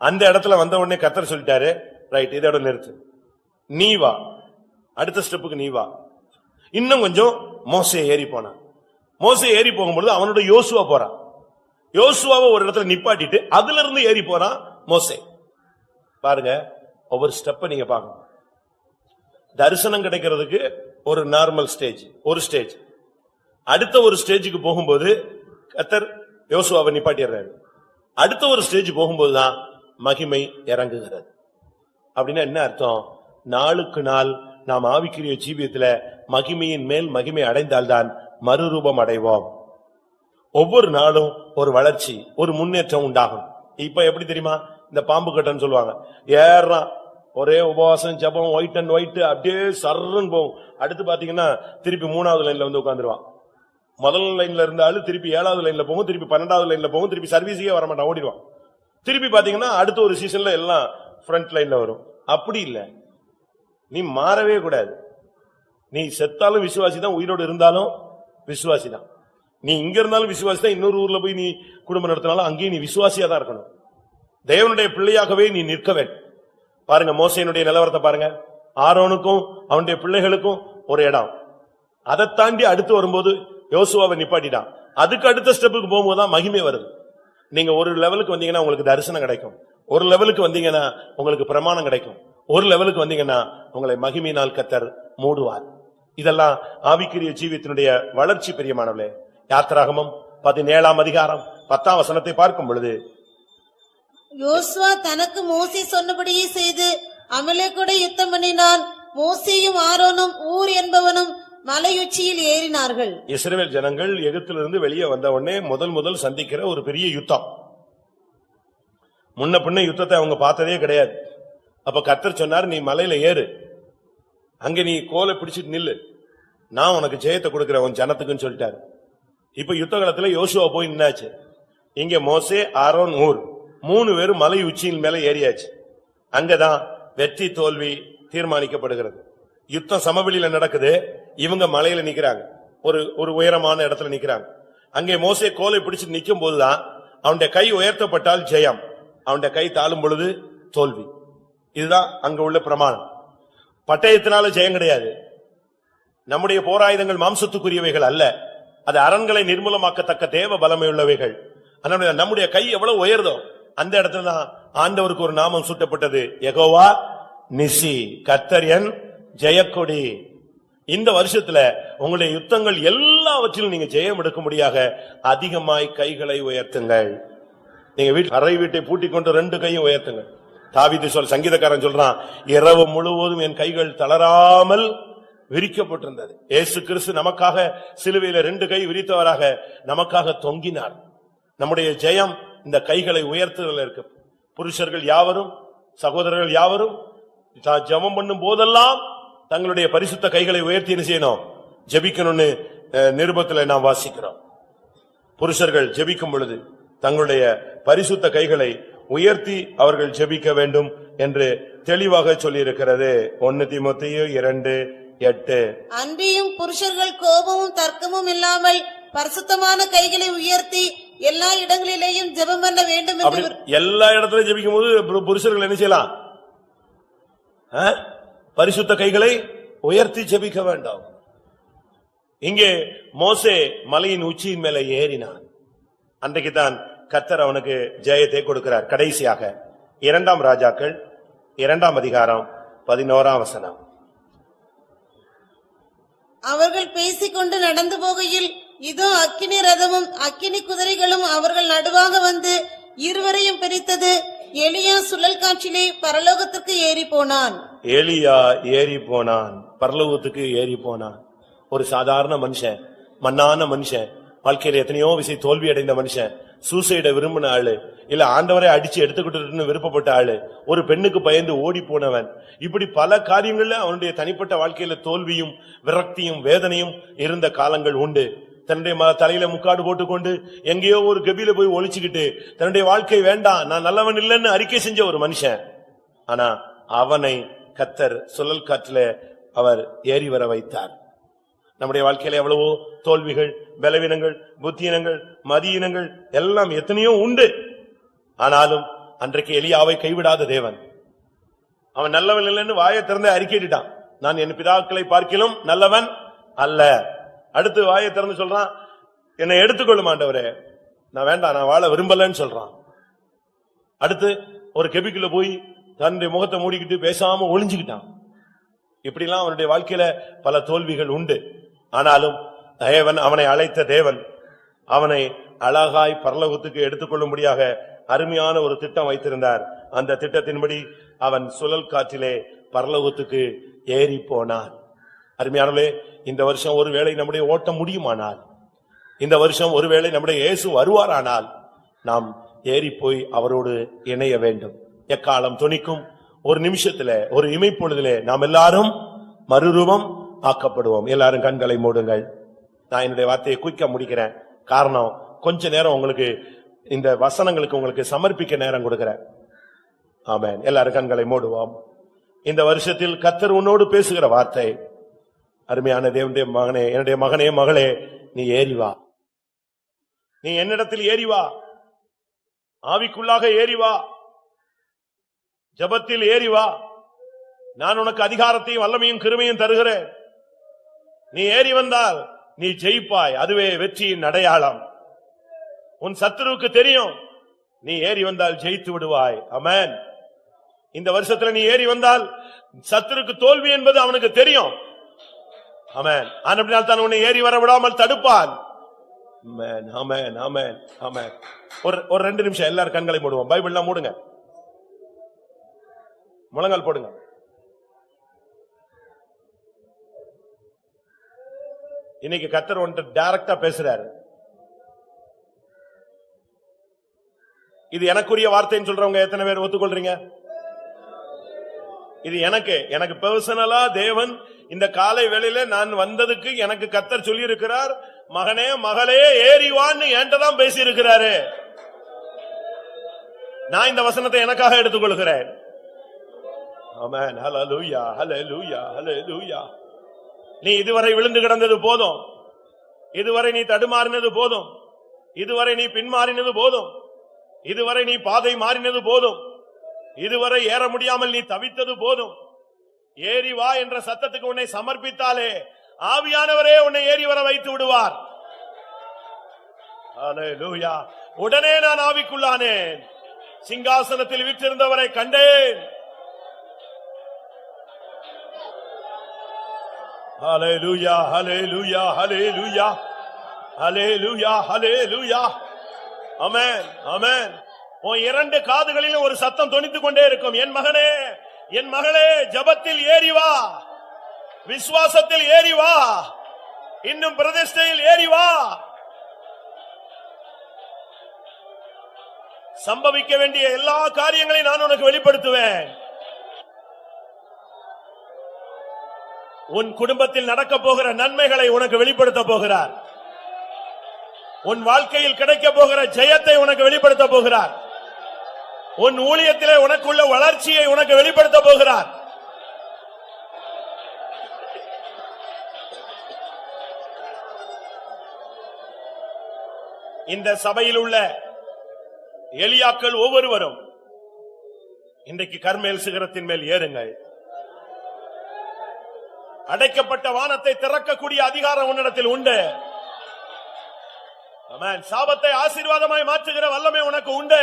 அந்த இடத்துல வந்த உடனே கர்த்தர் சொல்லிட்டாரு, ரைட், இதோட நிறுத்து, நீ வா, அடுத்த ஸ்டெப்புக்கு நீ வா. இன்னும் கொஞ்சம் மோசே ஏறி போனான். மோசே ஏறி போகும்போது அவனோட யோசுவா போறான். யோசுவாவை ஒரு இடத்துல நிப்பாட்டிட்டு அதுல இருந்து ஏறி போறான் மோசே. பாருங்க, ஒவ்வொரு ஸ்டெப்பை நீங்க பாக்கணும். தரிசனம் கிடைக்கிறதுக்கு ஒரு நார்மல் ஸ்டேஜ், ஒரு ஸ்டேஜ். அடுத்த ஒரு ஸ்டேஜுக்கு போகும்போது கர்த்தர் யோசுவாவை நிப்பாட்டிடுறாரு. அடுத்த ஒரு ஸ்டேஜ் போகும்போதுதான் மகிமை இறங்குகிறது. அப்படின்னா என்ன அர்த்தம்? நாளுக்கு நாள் நாம் ஆவிக்குரிய ஜீவியத்துல மகிமையின் மேல் மகிமை அடைந்தால்தான் மறுரூபம் அடைவோம். ஒவ்வொரு நாளும் ஒரு வளர்ச்சி, ஒரு முன்னேற்றம் உண்டாகும். இப்ப எப்படி தெரியுமா, இந்த பாம்பு கட்டன்னு சொல்லுவாங்க, ஏறான், ஒரே உபவாசம், ஜபம், ஒயிட் அண்ட் ஒயிட், அப்படியே சர்ன்னு போகும். அடுத்து பாத்தீங்கன்னா திருப்பி 3வது லைன்ல வந்து உட்காந்துருவான். முதல் லைன்ல இருந்தாலும் திருப்பி 7வது லைன்ல போகும், திருப்பி 12வது லைன்ல போகும், திருப்பி சர்வீஸுக்கே வரமாட்டான், ஓடிடுவான். திருப்பி பாத்தீங்கன்னா அடுத்த ஒரு சீசன்ல எல்லாம் ஃப்ரண்ட் லைன்ல வரும். அப்படி இல்ல, நீ மாறவே கூடாது. நீ செத்தாலும் விசுவாசி தான், உயிரோடு இருந்தாலும் விசுவாசி தான். நீ இங்க இருந்தாலும் விசுவாசி தான், இன்னொரு ஊர்ல போய் நீ குடும்பம் நடத்தினாலும் அங்கேயும் நீ விசுவாசியா தான் இருக்கணும். தேவனுடைய பிள்ளையாகவே நீ நிற்க வேண்டும். பாருங்க, மோசேனுடைய நிலவரத்தை பாருங்க. ஆரோனுக்கும் அவனுடைய பிள்ளைகளுக்கும் ஒரு இடம். அதை தாண்டி அடுத்து வரும்போது யோசுவாவை நிப்பாட்டிட்டான். அதுக்கு அடுத்த ஸ்டெப்புக்கு போகும்போதுதான் மகிமை வருது. நீங்க ஒரு லெவலுக்கு வந்தீங்கன்னா உங்களுக்கு தரிசனம் கிடைக்கும், ஒரு லெவலுக்கு வந்தீங்கன்னா உங்களுக்கு பிரமாணம் கிடைக்கும், ஒரு லெவலுக்கு வந்தீங்கன்னா உங்களை மகிமையினால் கர்த்தர் மூடுவார். இதெல்லாம் ஆவிக்குரிய ஜீவியத்தினுடைய வளர்ச்சி. பிரியமானவர்களே, யாத்திராகமம் 17ஆம் அதிகாரம் 10ஆம் வசனத்தை பார்க்கும் பொழுது, யோசுவா தனக்கு மோசே சொன்னபடியே செய்து அமலேக்கூட யுத்தம் பண்ணினான். மோசேயும் ஆரோனும் ஊர் என்பவனும் மலையுச்சியில் ஏறினார்கள். இஸ்ரவேல் ஜனங்கள் எகிப்திலிருந்து வெளியே வந்த உடனே முதல் சந்திக்கிற ஒரு பெரிய யுத்தம். முன்ன பின்ன யுத்தத்தை அவங்க பார்த்ததே கிடையாது. அப்ப கர்த்தர் சொன்னார், நீ மலையில ஏறு, அங்க நீ கோலை பிடிச்சிட்டு நில்லு, நான் உனக்கு ஜெயத்தை கொடுக்கிறேன் உன் ஜனத்துக்குன்னு சொல்லிட்டாரு. இப்ப யுத்த காலத்துல யோசுவா போய் நின்னாச்சு. இங்க மோசே, ஆரோன், ஊர் 3 பேரும் மலை உச்சியின் மேல ஏறியாச்சு. அங்கதான் வெற்றி தோல்வி தீர்மானிக்கப்படுகிறது. யுத்தம் சமவெளியில நடக்குது, இவங்க மலையில நிக்கிறாங்க, ஒரு உயரமான இடத்துல நிக்கிறாங்க. அங்கே மோசே கோலை பிடிச்சு நிக்கும் போதுதான் அவனுடைய கை உயர்த்தப்பட்டால் ஜெயம், அவனுடைய கை தாழும் பொழுது தோல்வி. இதுதான் அங்க உள்ள பிரமாணம். பட்டயத்தினால ஜெயம் கிடையாது. நம்முடைய போராயுதங்கள் மாம்சத்துக்குரியவைகள் அல்ல, அது அரண்களை நிர்மூலமாக்கத்தக்க தேவ பலமை உள்ளவைகள். நம்முடைய கை எவ்வளவு உயர்தோ அந்த இடத்துல தான் ஆண்டவருக்கு ஒரு நாமம் சூட்டப்பட்டது, யெகோவா நிசி, கர்த்தர் என் ஜெயக்கொடி. இந்த வருஷத்துல உங்களுடைய யுத்தங்கள் எல்லாவற்றிலும் நீங்க ஜெயம் எடுக்கும்படியாக அதிகமாய் கைகளை உயர்த்துங்கள். நீங்க அறை வீட்டை பூட்டிக் கொண்டு 2 கையும் உயர்த்துங்கள். தாவீது சங்கீதக்காரன் சொல்றான், இரவு முழுவதும் என் கைகள் தளராமல் விரிக்கப்பட்டிருந்தது. இயேசு கிறிஸ்து நமக்காக சிலுவையில 2 கை விரித்தவராக நமக்காக தொங்கினார். நம்முடைய ஜெயம் இந்த கைகளை உயர்த்துதல் இருக்கு. புருஷர்கள் யாவரும், சகோதரர்கள் யாவரும் ஜெபம் பண்ணும் போதெல்லாம் தங்களுடைய பரிசுத்த கைகளை உயர்த்தி என்ன செய்யணும்? ஜெபிக்கணும்னு நிருபத்துல நாம் வாசிக்கிறோம். புருஷர்கள் ஜெபிக்கும் பொழுது தங்களுடைய பரிசுத்த கைகளை உயர்த்தி அவர்கள் ஜெபிக்க வேண்டும் என்று தெளிவாக சொல்லியிருக்கிறது. 1 தீமோத்தேயு 2:8. அன்றியும் புருஷர்கள் கோபமும் தர்க்கமும் இல்லாமல் பரிசுத்தமான கைகளை உயர்த்தி எல்லா இடங்களிலேயும் ஜெபம் பண்ண வேண்டும் என்று. எல்லா இடத்திலும் ஜெபிக்கும் போது புருஷர்கள் என்ன செய்யலாம்? பரிசுத்த கைகளை உயர்த்தி ஜெபிக்க வேண்டாம். இங்கே மோசே மலையின் உச்சியின் மேல ஏறினான். அன்றைக்கு தான் கர்த்தர் அவனுக்கு ஜெயத்தை கொடுக்கிறார். கடைசியாக இரண்டாம் ராஜாக்கள் 2ஆம் அதிகாரம் 11ஆம் வசனம். அவர்கள் பேசிக்கொண்டு நடந்து போகையில் இதோ அக்கினி ரதமும் அக்கினி குதிரைகளும் அவர்கள் நடுவாக வந்து இருவரையும் பிரித்தது. எலியா சுழல் காற்றிலே பரலோகத்துக்கு ஏறி போனான். எலியா ஏறி போனான், பரலோகத்துக்கு ஏறி போனான். ஒரு சாதாரண மனுஷன், மண்ணான மனுஷன், வாழ்க்கையில எத்தனையோ விஷயம் தோல்வி அடைந்த மனுஷன், சூசைட விரும்பின ஆளு, இல்ல ஆண்டவரை அடிச்சு எடுத்துக்கிட்டு விருப்பப்பட்ட ஆளு, ஒரு பெண்ணுக்கு பயந்து ஓடி போனவன், இப்படி பல காரியங்கள்ல அவனுடைய தனிப்பட்ட வாழ்க்கையில தோல்வியும் விரக்தியும் வேதனையும் இருந்த காலங்கள் உண்டு. தன்னுடைய தலையில முக்காடு போட்டுக்கொண்டு எங்கேயோ ஒரு கபில போய் ஒளிச்சுக்கிட்டு தன்னுடைய வாழ்க்கை வேண்டாம், நான் நல்லவன் இல்லைன்னு அறிக்கை செஞ்ச ஒரு மனுஷன். ஆனா அவனை கர்த்தர் சுழல் காற்றில அவர் ஏறி வர வைத்தார். நம்முடைய வாழ்க்கையில எவ்வளவோ தோல்விகள், பலவீனங்கள், புத்தியினங்கள், மதியினங்கள் எல்லாம் எத்தனையோ உண்டு. ஆனாலும் அன்றைக்கு எலியாவை கைவிடாத தேவன், அவன் நல்லவன் இல்லைன்னு வாயை திறந்து அறிக்கையிட்டான். நான் என் பிதாக்களை பார்க்கிலும் நல்லவன் அல்ல. அடுத்து வாயை திறந்து சொல்றான், என்னை எடுத்துக்கொள்ளும் ஆண்டவரே, நான் வேண்டாம், நான் வாழ விரும்பலன்னு சொல்றான். அடுத்து ஒரு கெபிக்குள்ள போய் தன்னுடைய முகத்தை மூடிக்கிட்டு பேசாம ஒளிஞ்சுக்கிட்டான். இப்படிலாம் அவனுடைய வாழ்க்கையில பல தோல்விகள் உண்டு. ஆனாலும் தேவன், அவனை அழைத்த தேவன் அவனை அழகாய் பரலோகத்துக்கு எடுத்துக்கொள்ளும்படியாக அருமையான ஒரு திட்டம் வைத்திருந்தார். அந்த திட்டத்தின்படி அவன் சுழல் காற்றிலே பரலோகத்துக்கு ஏறி போனான். அருமையானவர்களே, இந்த வருஷம் ஒருவேளை நம்முடைய ஓட்டம் முடியுமானால், இந்த வருஷம் ஒருவேளை நம்முடைய இயேசு வருவாரானால், நாம் ஏறி போய் அவரோடு இணைய வேண்டும். எக்காலம் துணிக்கும் ஒரு நிமிஷத்துல, ஒரு இமைப்பொழுதிலே நாம் எல்லாரும் மறுரூபம் ஆக்கப்படுவோம். எல்லாரும் கண்களை மூடுங்கள். நான் என்னுடைய வார்த்தையை குயிக்க முடிக்கிறேன். காரணம், கொஞ்ச நேரம் உங்களுக்கு இந்த வசனங்களுக்கு உங்களுக்கு சமர்ப்பிக்க நேரம் கொடுக்கிறேன். ஆமென். எல்லாரும் கண்களை மூடுவோம். இந்த வருஷத்தில் கர்த்தர் உன்னோடு பேசுகிற வார்த்தை, அருமையான தேவனுடைய மகனே, என்னுடைய மகனே, மகளே, நீ ஏறி வா. நீ என்னிடத்தில் ஏறி வா, ஆவிக்குள்ளாக ஏறி வா, ஜெபத்தில் ஏறி வா. நான் உனக்கு அதிகாரத்தையும் வல்லமையும் கிருபையும் தருகிறேன். நீ ஏறி வந்தால் நீ ஜெயிப்பாய். அதுவே வெற்றியின் அடையாளம். உன் சத்துருவுக்கு தெரியும், நீ ஏறி வந்தால் ஜெயித்து விடுவாய். ஆமென். இந்த வருஷத்துல நீ ஏறி வந்தால் சத்துருக்கு தோல்வி என்பது அவனுக்கு தெரியும். ஆமென். ஆனபடியால் தான் உன்னை ஏறி வர விடாமல் தடுப்பான். ஆமென், ஆமென், ஆமென், ஆமென். ஒரு 2 நிமிஷம் எல்லாரும் கண்களை மூடுவோம். பைபிள்லாம் மூடுங்க, முழங்கால் போடுங்க. இன்னைக்கு கர்த்தர் ஒன்று டைரக்டா பேசுறாரு. இது எனக்குரிய வார்த்தைன்னு சொல்றவங்க எத்தனை பேர் ஒத்துக்கொள்றீங்க? இது எனக்கு பர்சனலா தேவன் இந்த காலை வேளையில நான் வந்ததுக்கு எனக்கு கர்த்தர் சொல்லி இருக்கிறார், மகனே, மகளே, ஏறிவான்னு என்கிட்டதான் பேசி இருக்கிறாரு. நான் இந்த வசனத்தை எனக்காக எடுத்துக்கொள்கிறேன். ஆமென். ஹல்லேலூயா, ஹல்லேலூயா, ஹல்லேலூயா. நீ இதுவரை விழுந்து கிடந்தது போதும், இதுவரை நீ தடுமாறினது போதும், இதுவரை நீ பின்மாறினது போதும், இதுவரை நீ பாதை மாறினது போதும், இதுவரை ஏற முடியாமல் நீ தவித்தது போதும். ஏறி வா என்ற சத்தத்துக்கு உன்னை சமர்ப்பித்தாலே ஆவியானவரே உன்னை ஏறி வர வைத்து விடுவார். ஹல்லேலூயா. உடனே நான் ஆவிக்குள்ளானேன், சிங்காசனத்தில் வீற்றிருந்தவரை கண்டேன். ஹல்லேலூயா, ஹல்லேலூயா, ஹல்லேலூயா, ஹல்லேலூயா, ஹல்லேலூயா. ஆமென், ஆமென். உன் 2 காதுகளிலும் ஒரு சத்தம் தொனித்துக் கொண்டே இருக்கும். என் மகனே, என் மகளே, ஜெபத்தில் ஏறி வா, விசுவாசத்தில் ஏறி வா, இன்னும் பிரதிஷ்டையில் ஏறி வா. சம்பவிக்க வேண்டிய எல்லா காரியங்களையும் நான் உனக்கு வெளிப்படுத்துவேன். உன் குடும்பத்தில் நடக்க போகிற நன்மைகளை உனக்கு வெளிப்படுத்த போகிறார். உன் வாழ்க்கையில் கிடைக்க போகிற ஜெயத்தை உனக்கு வெளிப்படுத்த போகிறார். உன் ஊழியத்திலே உனக்குள்ள வளர்ச்சியை உனக்கு வெளிப்படுத்த போகிறார். இந்த சபையில் உள்ள எலியாக்கள் ஒவ்வொருவரும் இன்றைக்கு கர்மேல் சிகரத்தின் மேல் ஏறுங்கள். அடைக்கப்பட்ட வானத்தை திறக்கக்கூடிய அதிகாரம் உன்னிடத்தில் உண்டு. ஆமென். சாபத்தை ஆசீர்வாதமாய் மாற்றுகிற வல்லமை உனக்கு உண்டு.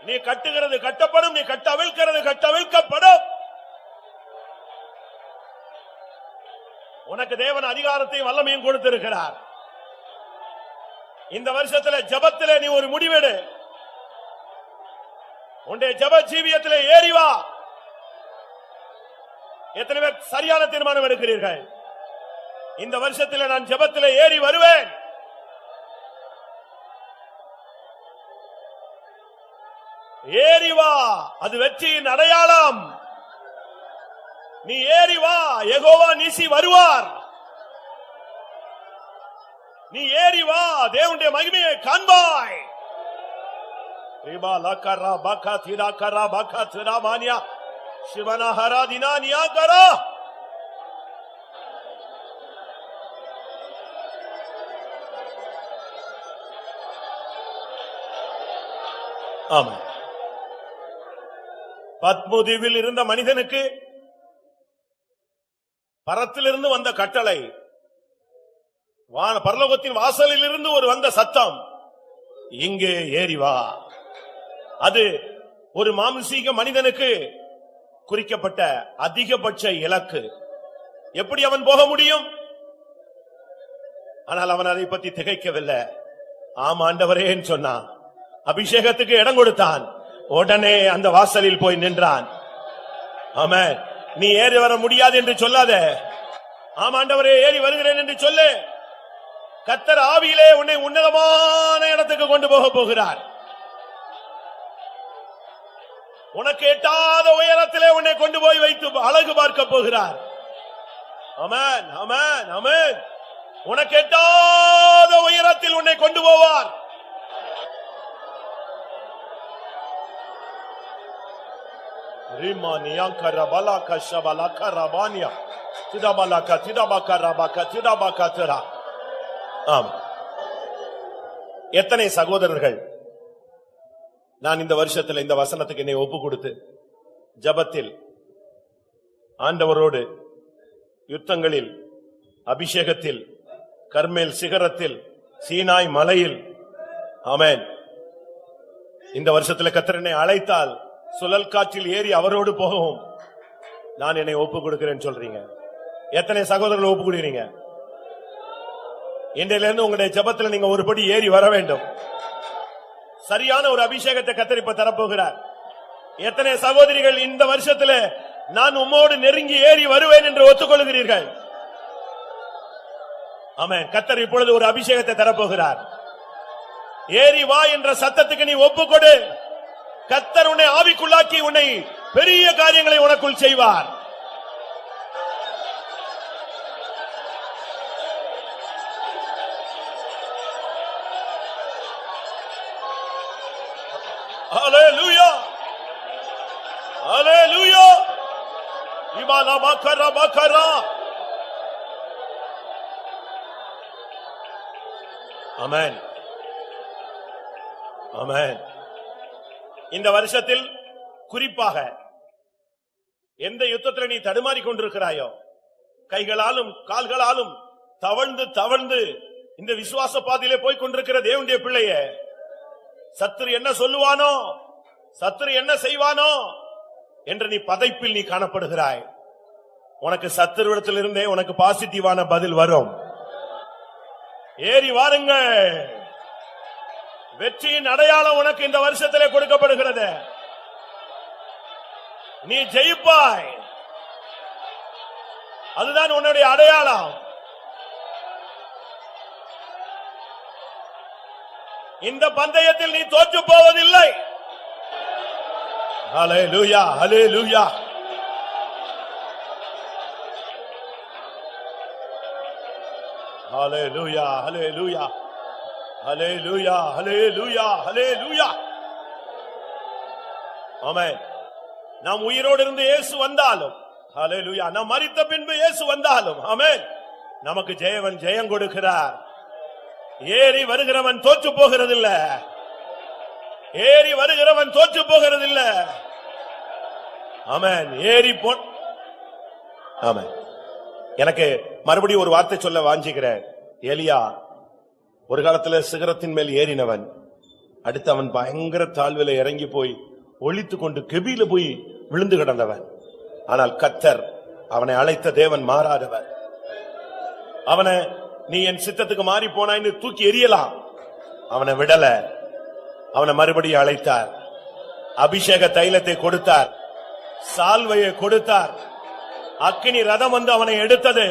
நீ கட்டுகிறது கட்டப்படும், நீ கட்டவிழ்க்கிறது கட்டவிழ்க்கப்படும். உனக்கு தேவன் அதிகாரத்தையும் வல்லமையும் கொடுத்திருக்கிறார். இந்த வருஷத்துல ஜெபத்திலே நீ ஒரு முடிவெடு. உன்னுடைய ஜெப ஜீவியத்திலே ஏறி வா. எத்தனை பேர் சரியான தீர்மானம் எடுக்கிறீர்கள்? இந்த வருஷத்திலே நான் ஜெபத்திலே ஏறி வருவேன். ஏறி வா, அது வெற்றியின் அடையாளம். நீ ஏறி வா, யெகோவா நீசி வருவார். நீ ஏறி வா, தேவனுடைய மகிமையை காண்பாய். ரிபா லக்கரா பக்கா திரா கரா பக்கா திரா மானியா சிவனா ஹராதினா நியா கரா. ஆமா, பத்மதீவில் இருந்த மனிதனுக்கு பரத்திலிருந்து வந்த கட்டளை, பரலோகத்தின் வாசலில் இருந்து ஒரு வந்த சத்தம், இங்கே ஏறி வா. அது ஒரு மாம்சீக மனிதனுக்கு குறிக்கப்பட்ட அதிகபட்ச இலக்கு. எப்படி அவன் போக முடியும்? ஆனால் அவன் அதை பற்றி திகைக்கவில்லை. ஆம் ஆண்டவரே சொன்னான். அபிஷேகத்துக்கு இடம் கொடுத்தான். உடனே அந்த வாசலில் போய் நின்றான். ஆமென். நீ ஏறி வர முடியாது என்று சொல்லாத. ஆம் ஆண்டவரே ஏறி வருகிறேன் என்று சொல்லு. கர்த்தர் ஆவியிலே உன்னை உன்னதமான இடத்துக்கு கொண்டு போக போகிறார். உனக்கு எட்டாத உயரத்திலே உன்னை கொண்டு போய் வைத்து அழகு பார்க்க போகிறார். ஆமென், ஆமென், ஆமென். உனக்கு எட்டாத உயரத்தில் உன்னை கொண்டு போவார். எத்தனை சகோதரர்கள் நான் இந்த வருஷத்துல இந்த வசனத்துக்கு என்னை ஒப்பு கொடுத்து ஜபத்தில் ஆண்டவரோடு யுத்தங்களில், அபிஷேகத்தில், கர்மேல் சிகரத்தில், சீனாய் மலையில், ஆமென், இந்த வருஷத்துல கர்த்தர் என்னை அழைத்தால் சுழல் காற்றில் ஏறி அவரோடு போகவும் நான் என்னை ஒப்பு கொடுக்கிறேன் சொல்றீங்க? எத்தனை சகோதரர்கள் ஒப்பு கொடுக்கிறீங்க? இன்றையிலிருந்து உங்களுடைய ஜெபத்தில் நீங்க ஒருபடி ஏறி வர வேண்டும். சரியான ஒரு அபிஷேகத்தை கர்த்தர் இப்ப தரப்போகிறார். எத்தனை சகோதரிகள் இந்த வருஷத்துல நான் உம்மோடு நெருங்கி ஏறி வருவேன் என்று ஒத்துக்கொள்கிறீர்கள்? ஆமென். கர்த்தர் இப்பொழுது ஒரு அபிஷேகத்தை தரப்போகிறார். ஏறி வா என்ற சத்தத்துக்கு நீ ஒப்புக்கொடு. கர்த்தர் உன்னை ஆவிக்குள்ளாக்கி உன்னை பெரிய காரியங்களை உனக்குள் செய்வார். ஹalleluya, ஹalleluya. இபாலா பக்கரா பக்கரா. ஆமென், ஆமென். இந்த வருஷத்தில் குறிப்பாக எந்த யுத்தத்தில் நீ தடுமாறிக் கொண்டிருக்கிறாயோ, கைகளாலும் கால்களாலும் தவழ்ந்து தவழ்ந்து இந்த விசுவாச பாதையிலே போய் கொண்டிருக்கிற தேவனுடைய பிள்ளையே, சத்துரு என்ன சொல்லுவானோ, சத்துரு என்ன செய்வானோ என்று நீ பதைப்பில் நீ காணப்படுகிறாய். உனக்கு சத்துருவிடத்திலிருந்தே உனக்கு பாசிட்டிவான பதில் வரும். ஏறி வாருங்கள். வெற்றியின் அடையாளம் உனக்கு இந்த வருஷத்திலே கொடுக்கப்படுகிறது. நீ ஜெயிப்பாய். அதுதான் உன்னுடைய அடையாளம். இந்த பந்தயத்தில் நீ தோற்று போவதில்லை. ஹalleluya, ஹalleluya. ஹalleluya, ஹalleluya. ஹalleluya, ஹalleluya, ஹalleluya. ஆமென். நாம் உயிரோடு இருந்து இயேசு வந்தாலும், ஹalleluya, நாம் மரித்த பின்பு இயேசு வந்தாலும், ஆமென், நமக்கு ஜெயவன் ஜெயம் கொடுக்கிறார். ஏறி வருகிறவன் தோற்று போகிறதில்ல. ஏறி வருகிறவன் தோற்று போகிறதில்ல. ஆமென். ஏறி போ. ஆமென். எனக்கு மறுபடியும் ஒரு வார்த்தை சொல்ல வாஞ்சிக்கிறேன். எலியா ஒரு காலத்துல சிகரத்தின் மேல் ஏறினவன். அடுத்து அவன் பயங்கர தாழ்வில இறங்கி போய் ஒளித்து கொண்டு கெபியில போய் விழுந்து கிடந்தவன். ஆனால் கர்த்தர் அவனை அழைத்த தேவன் மாறாதவர். அவனை நீ என் சித்தத்துக்கு மாறி போனான்னு தூக்கி எறியலாம், அவனை விடல. அவனை மறுபடியும் அழைத்தார், அபிஷேக தைலத்தை கொடுத்தார், சால்வையை கொடுத்தார். அக்கினி ரதம் வந்து அவனை எடுத்தது.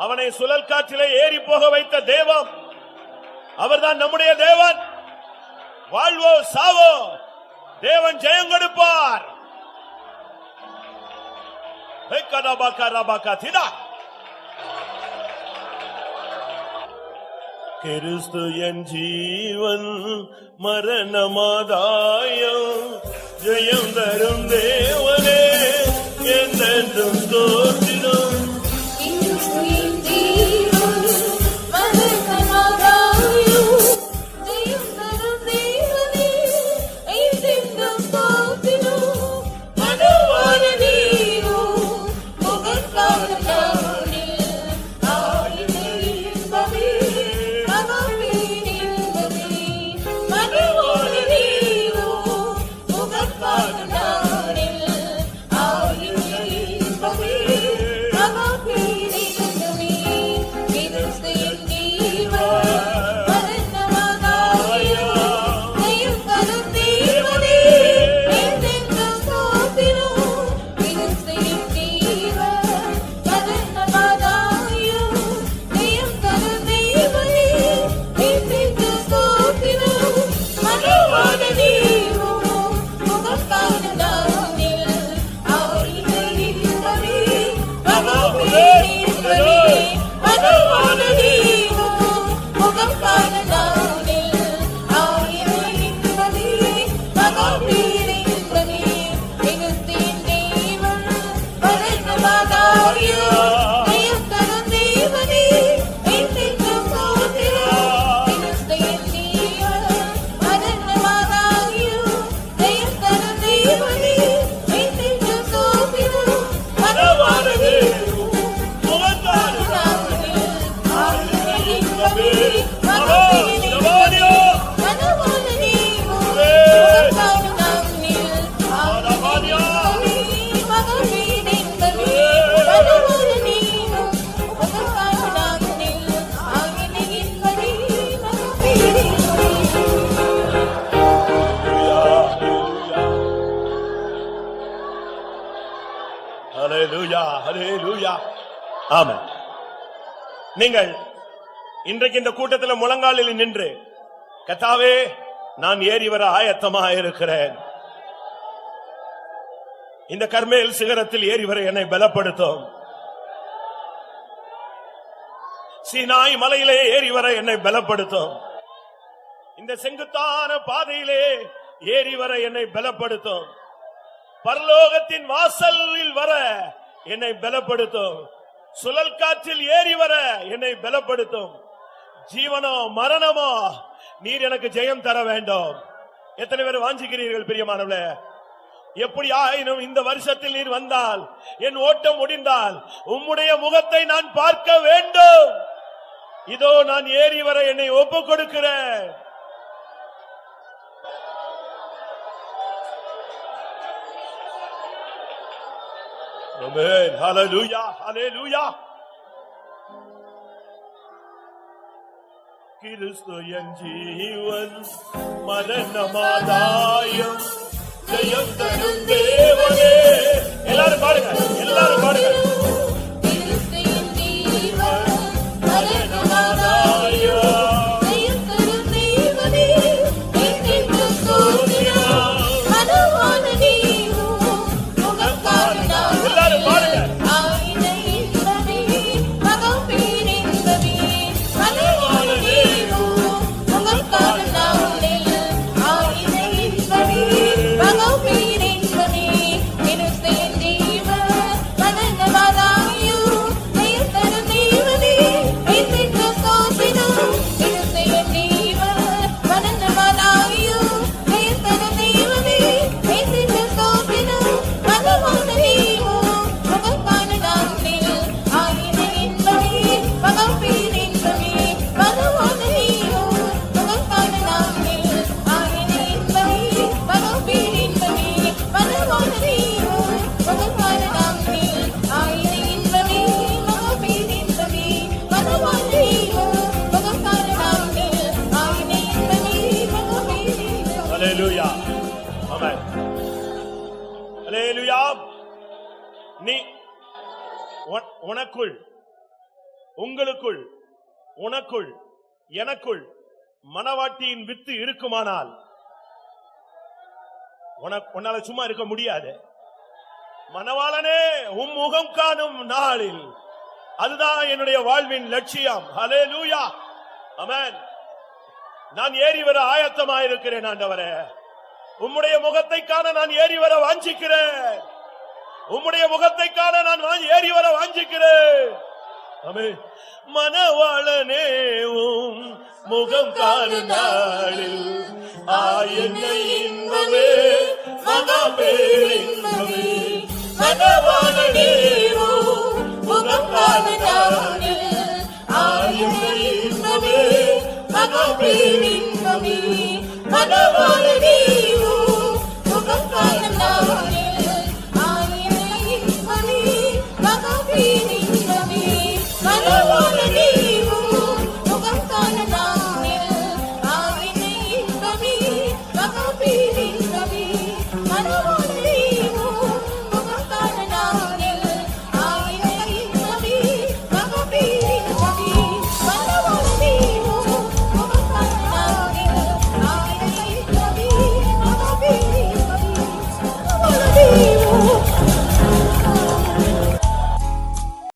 அவனை சுழல் காற்றிலே ஏறி போக வைத்த தேவன் அவர்தான் நம்முடைய தேவன். வாழ்வோ சாவோ தேவன் ஜெயம் கொடுப்பார். கிறிஸ்து என் ஜீவன் மரணமாதாயம் ஜெயம் தரும் தேவனே என்றென்றும் தோற்றிடும். ஆமென். நீங்கள் இன்றைக்கு இந்த கூட்டத்தில் முழங்காலில் நின்று கர்த்தாவே நான் ஏறி வர ஆயத்தமாக இருக்கிறேன், இந்த கர்மேல் சிகரத்தில் ஏறி வர என்னை பலப்படுத்தும், சீனாய் மலையிலே ஏறி வர என்னை பலப்படுத்தும், இந்த செங்குத்தான பாதையிலே ஏறி வர என்னை பலப்படுத்தும், பரலோகத்தின் வாசலில் வர என்னை பலப்படுத்தும், சுழல் காற்றில் ஏறி வர என்னை பலப்படுத்தும், ஜீவனோ மரணமோ நீர் எனக்கு ஜெயம் தர வேண்டும். எத்தனை பேர் வாஞ்சிக்கிறீர்கள் பிரியமானவர்களே? எப்படி ஆயினும் இந்த வருஷத்தில் நீர் வந்தால், என் ஓட்டம் முடிந்தால் உம்முடைய முகத்தை நான் பார்க்க வேண்டும். இதோ நான் ஏறி வர என்னை ஒப்புக் கொடுக்கிறேன். Amen. Hallelujah. Hallelujah. கிறிஸ்து என் ஜீவன் மரணமாதாயம் ஜெயம் தரும் தேவனே. எல்லாரும் பாடுங்க, எல்லாரும் பாடுங்க. கிறிஸ்து என் ஜீவன் மரணமாதாயம் ஜெயம் தரும் தேவனே என்றென்றும் ஸ்தோத்திரம். மனவான நீரும் முகக்காரனா. எல்லாரும் பாடுங்க. அல்லேலூயா. நீ உனக்குள், உங்களுக்குள், உனக்குள், எனக்குள் மனவாட்டியின் வித்து இருக்குமானால் உன்னால சும்மா இருக்க முடியாது. மணவாளனே உம் முகம் காணும் நாளில், அதுதான் என்னுடைய வாழ்வின் லட்சியம். ஹல்லேலூயா, ஆமென். நான் ஏறி வர ஆயத்தமாயிருக்கிறேன் ஆண்டவரே. உம்முடைய முகத்தை காண நான் ஏறி வர வாஞ்சிக்கிறேன். உம்முடைய முகத்தை காண நான் ஏறி வர வாஞ்சிக்கிறேன். ஆமென். மணவாளனே உம் முகம் காணும் நாளில் ஆயனை இன்பமே மகா பேரின்பமே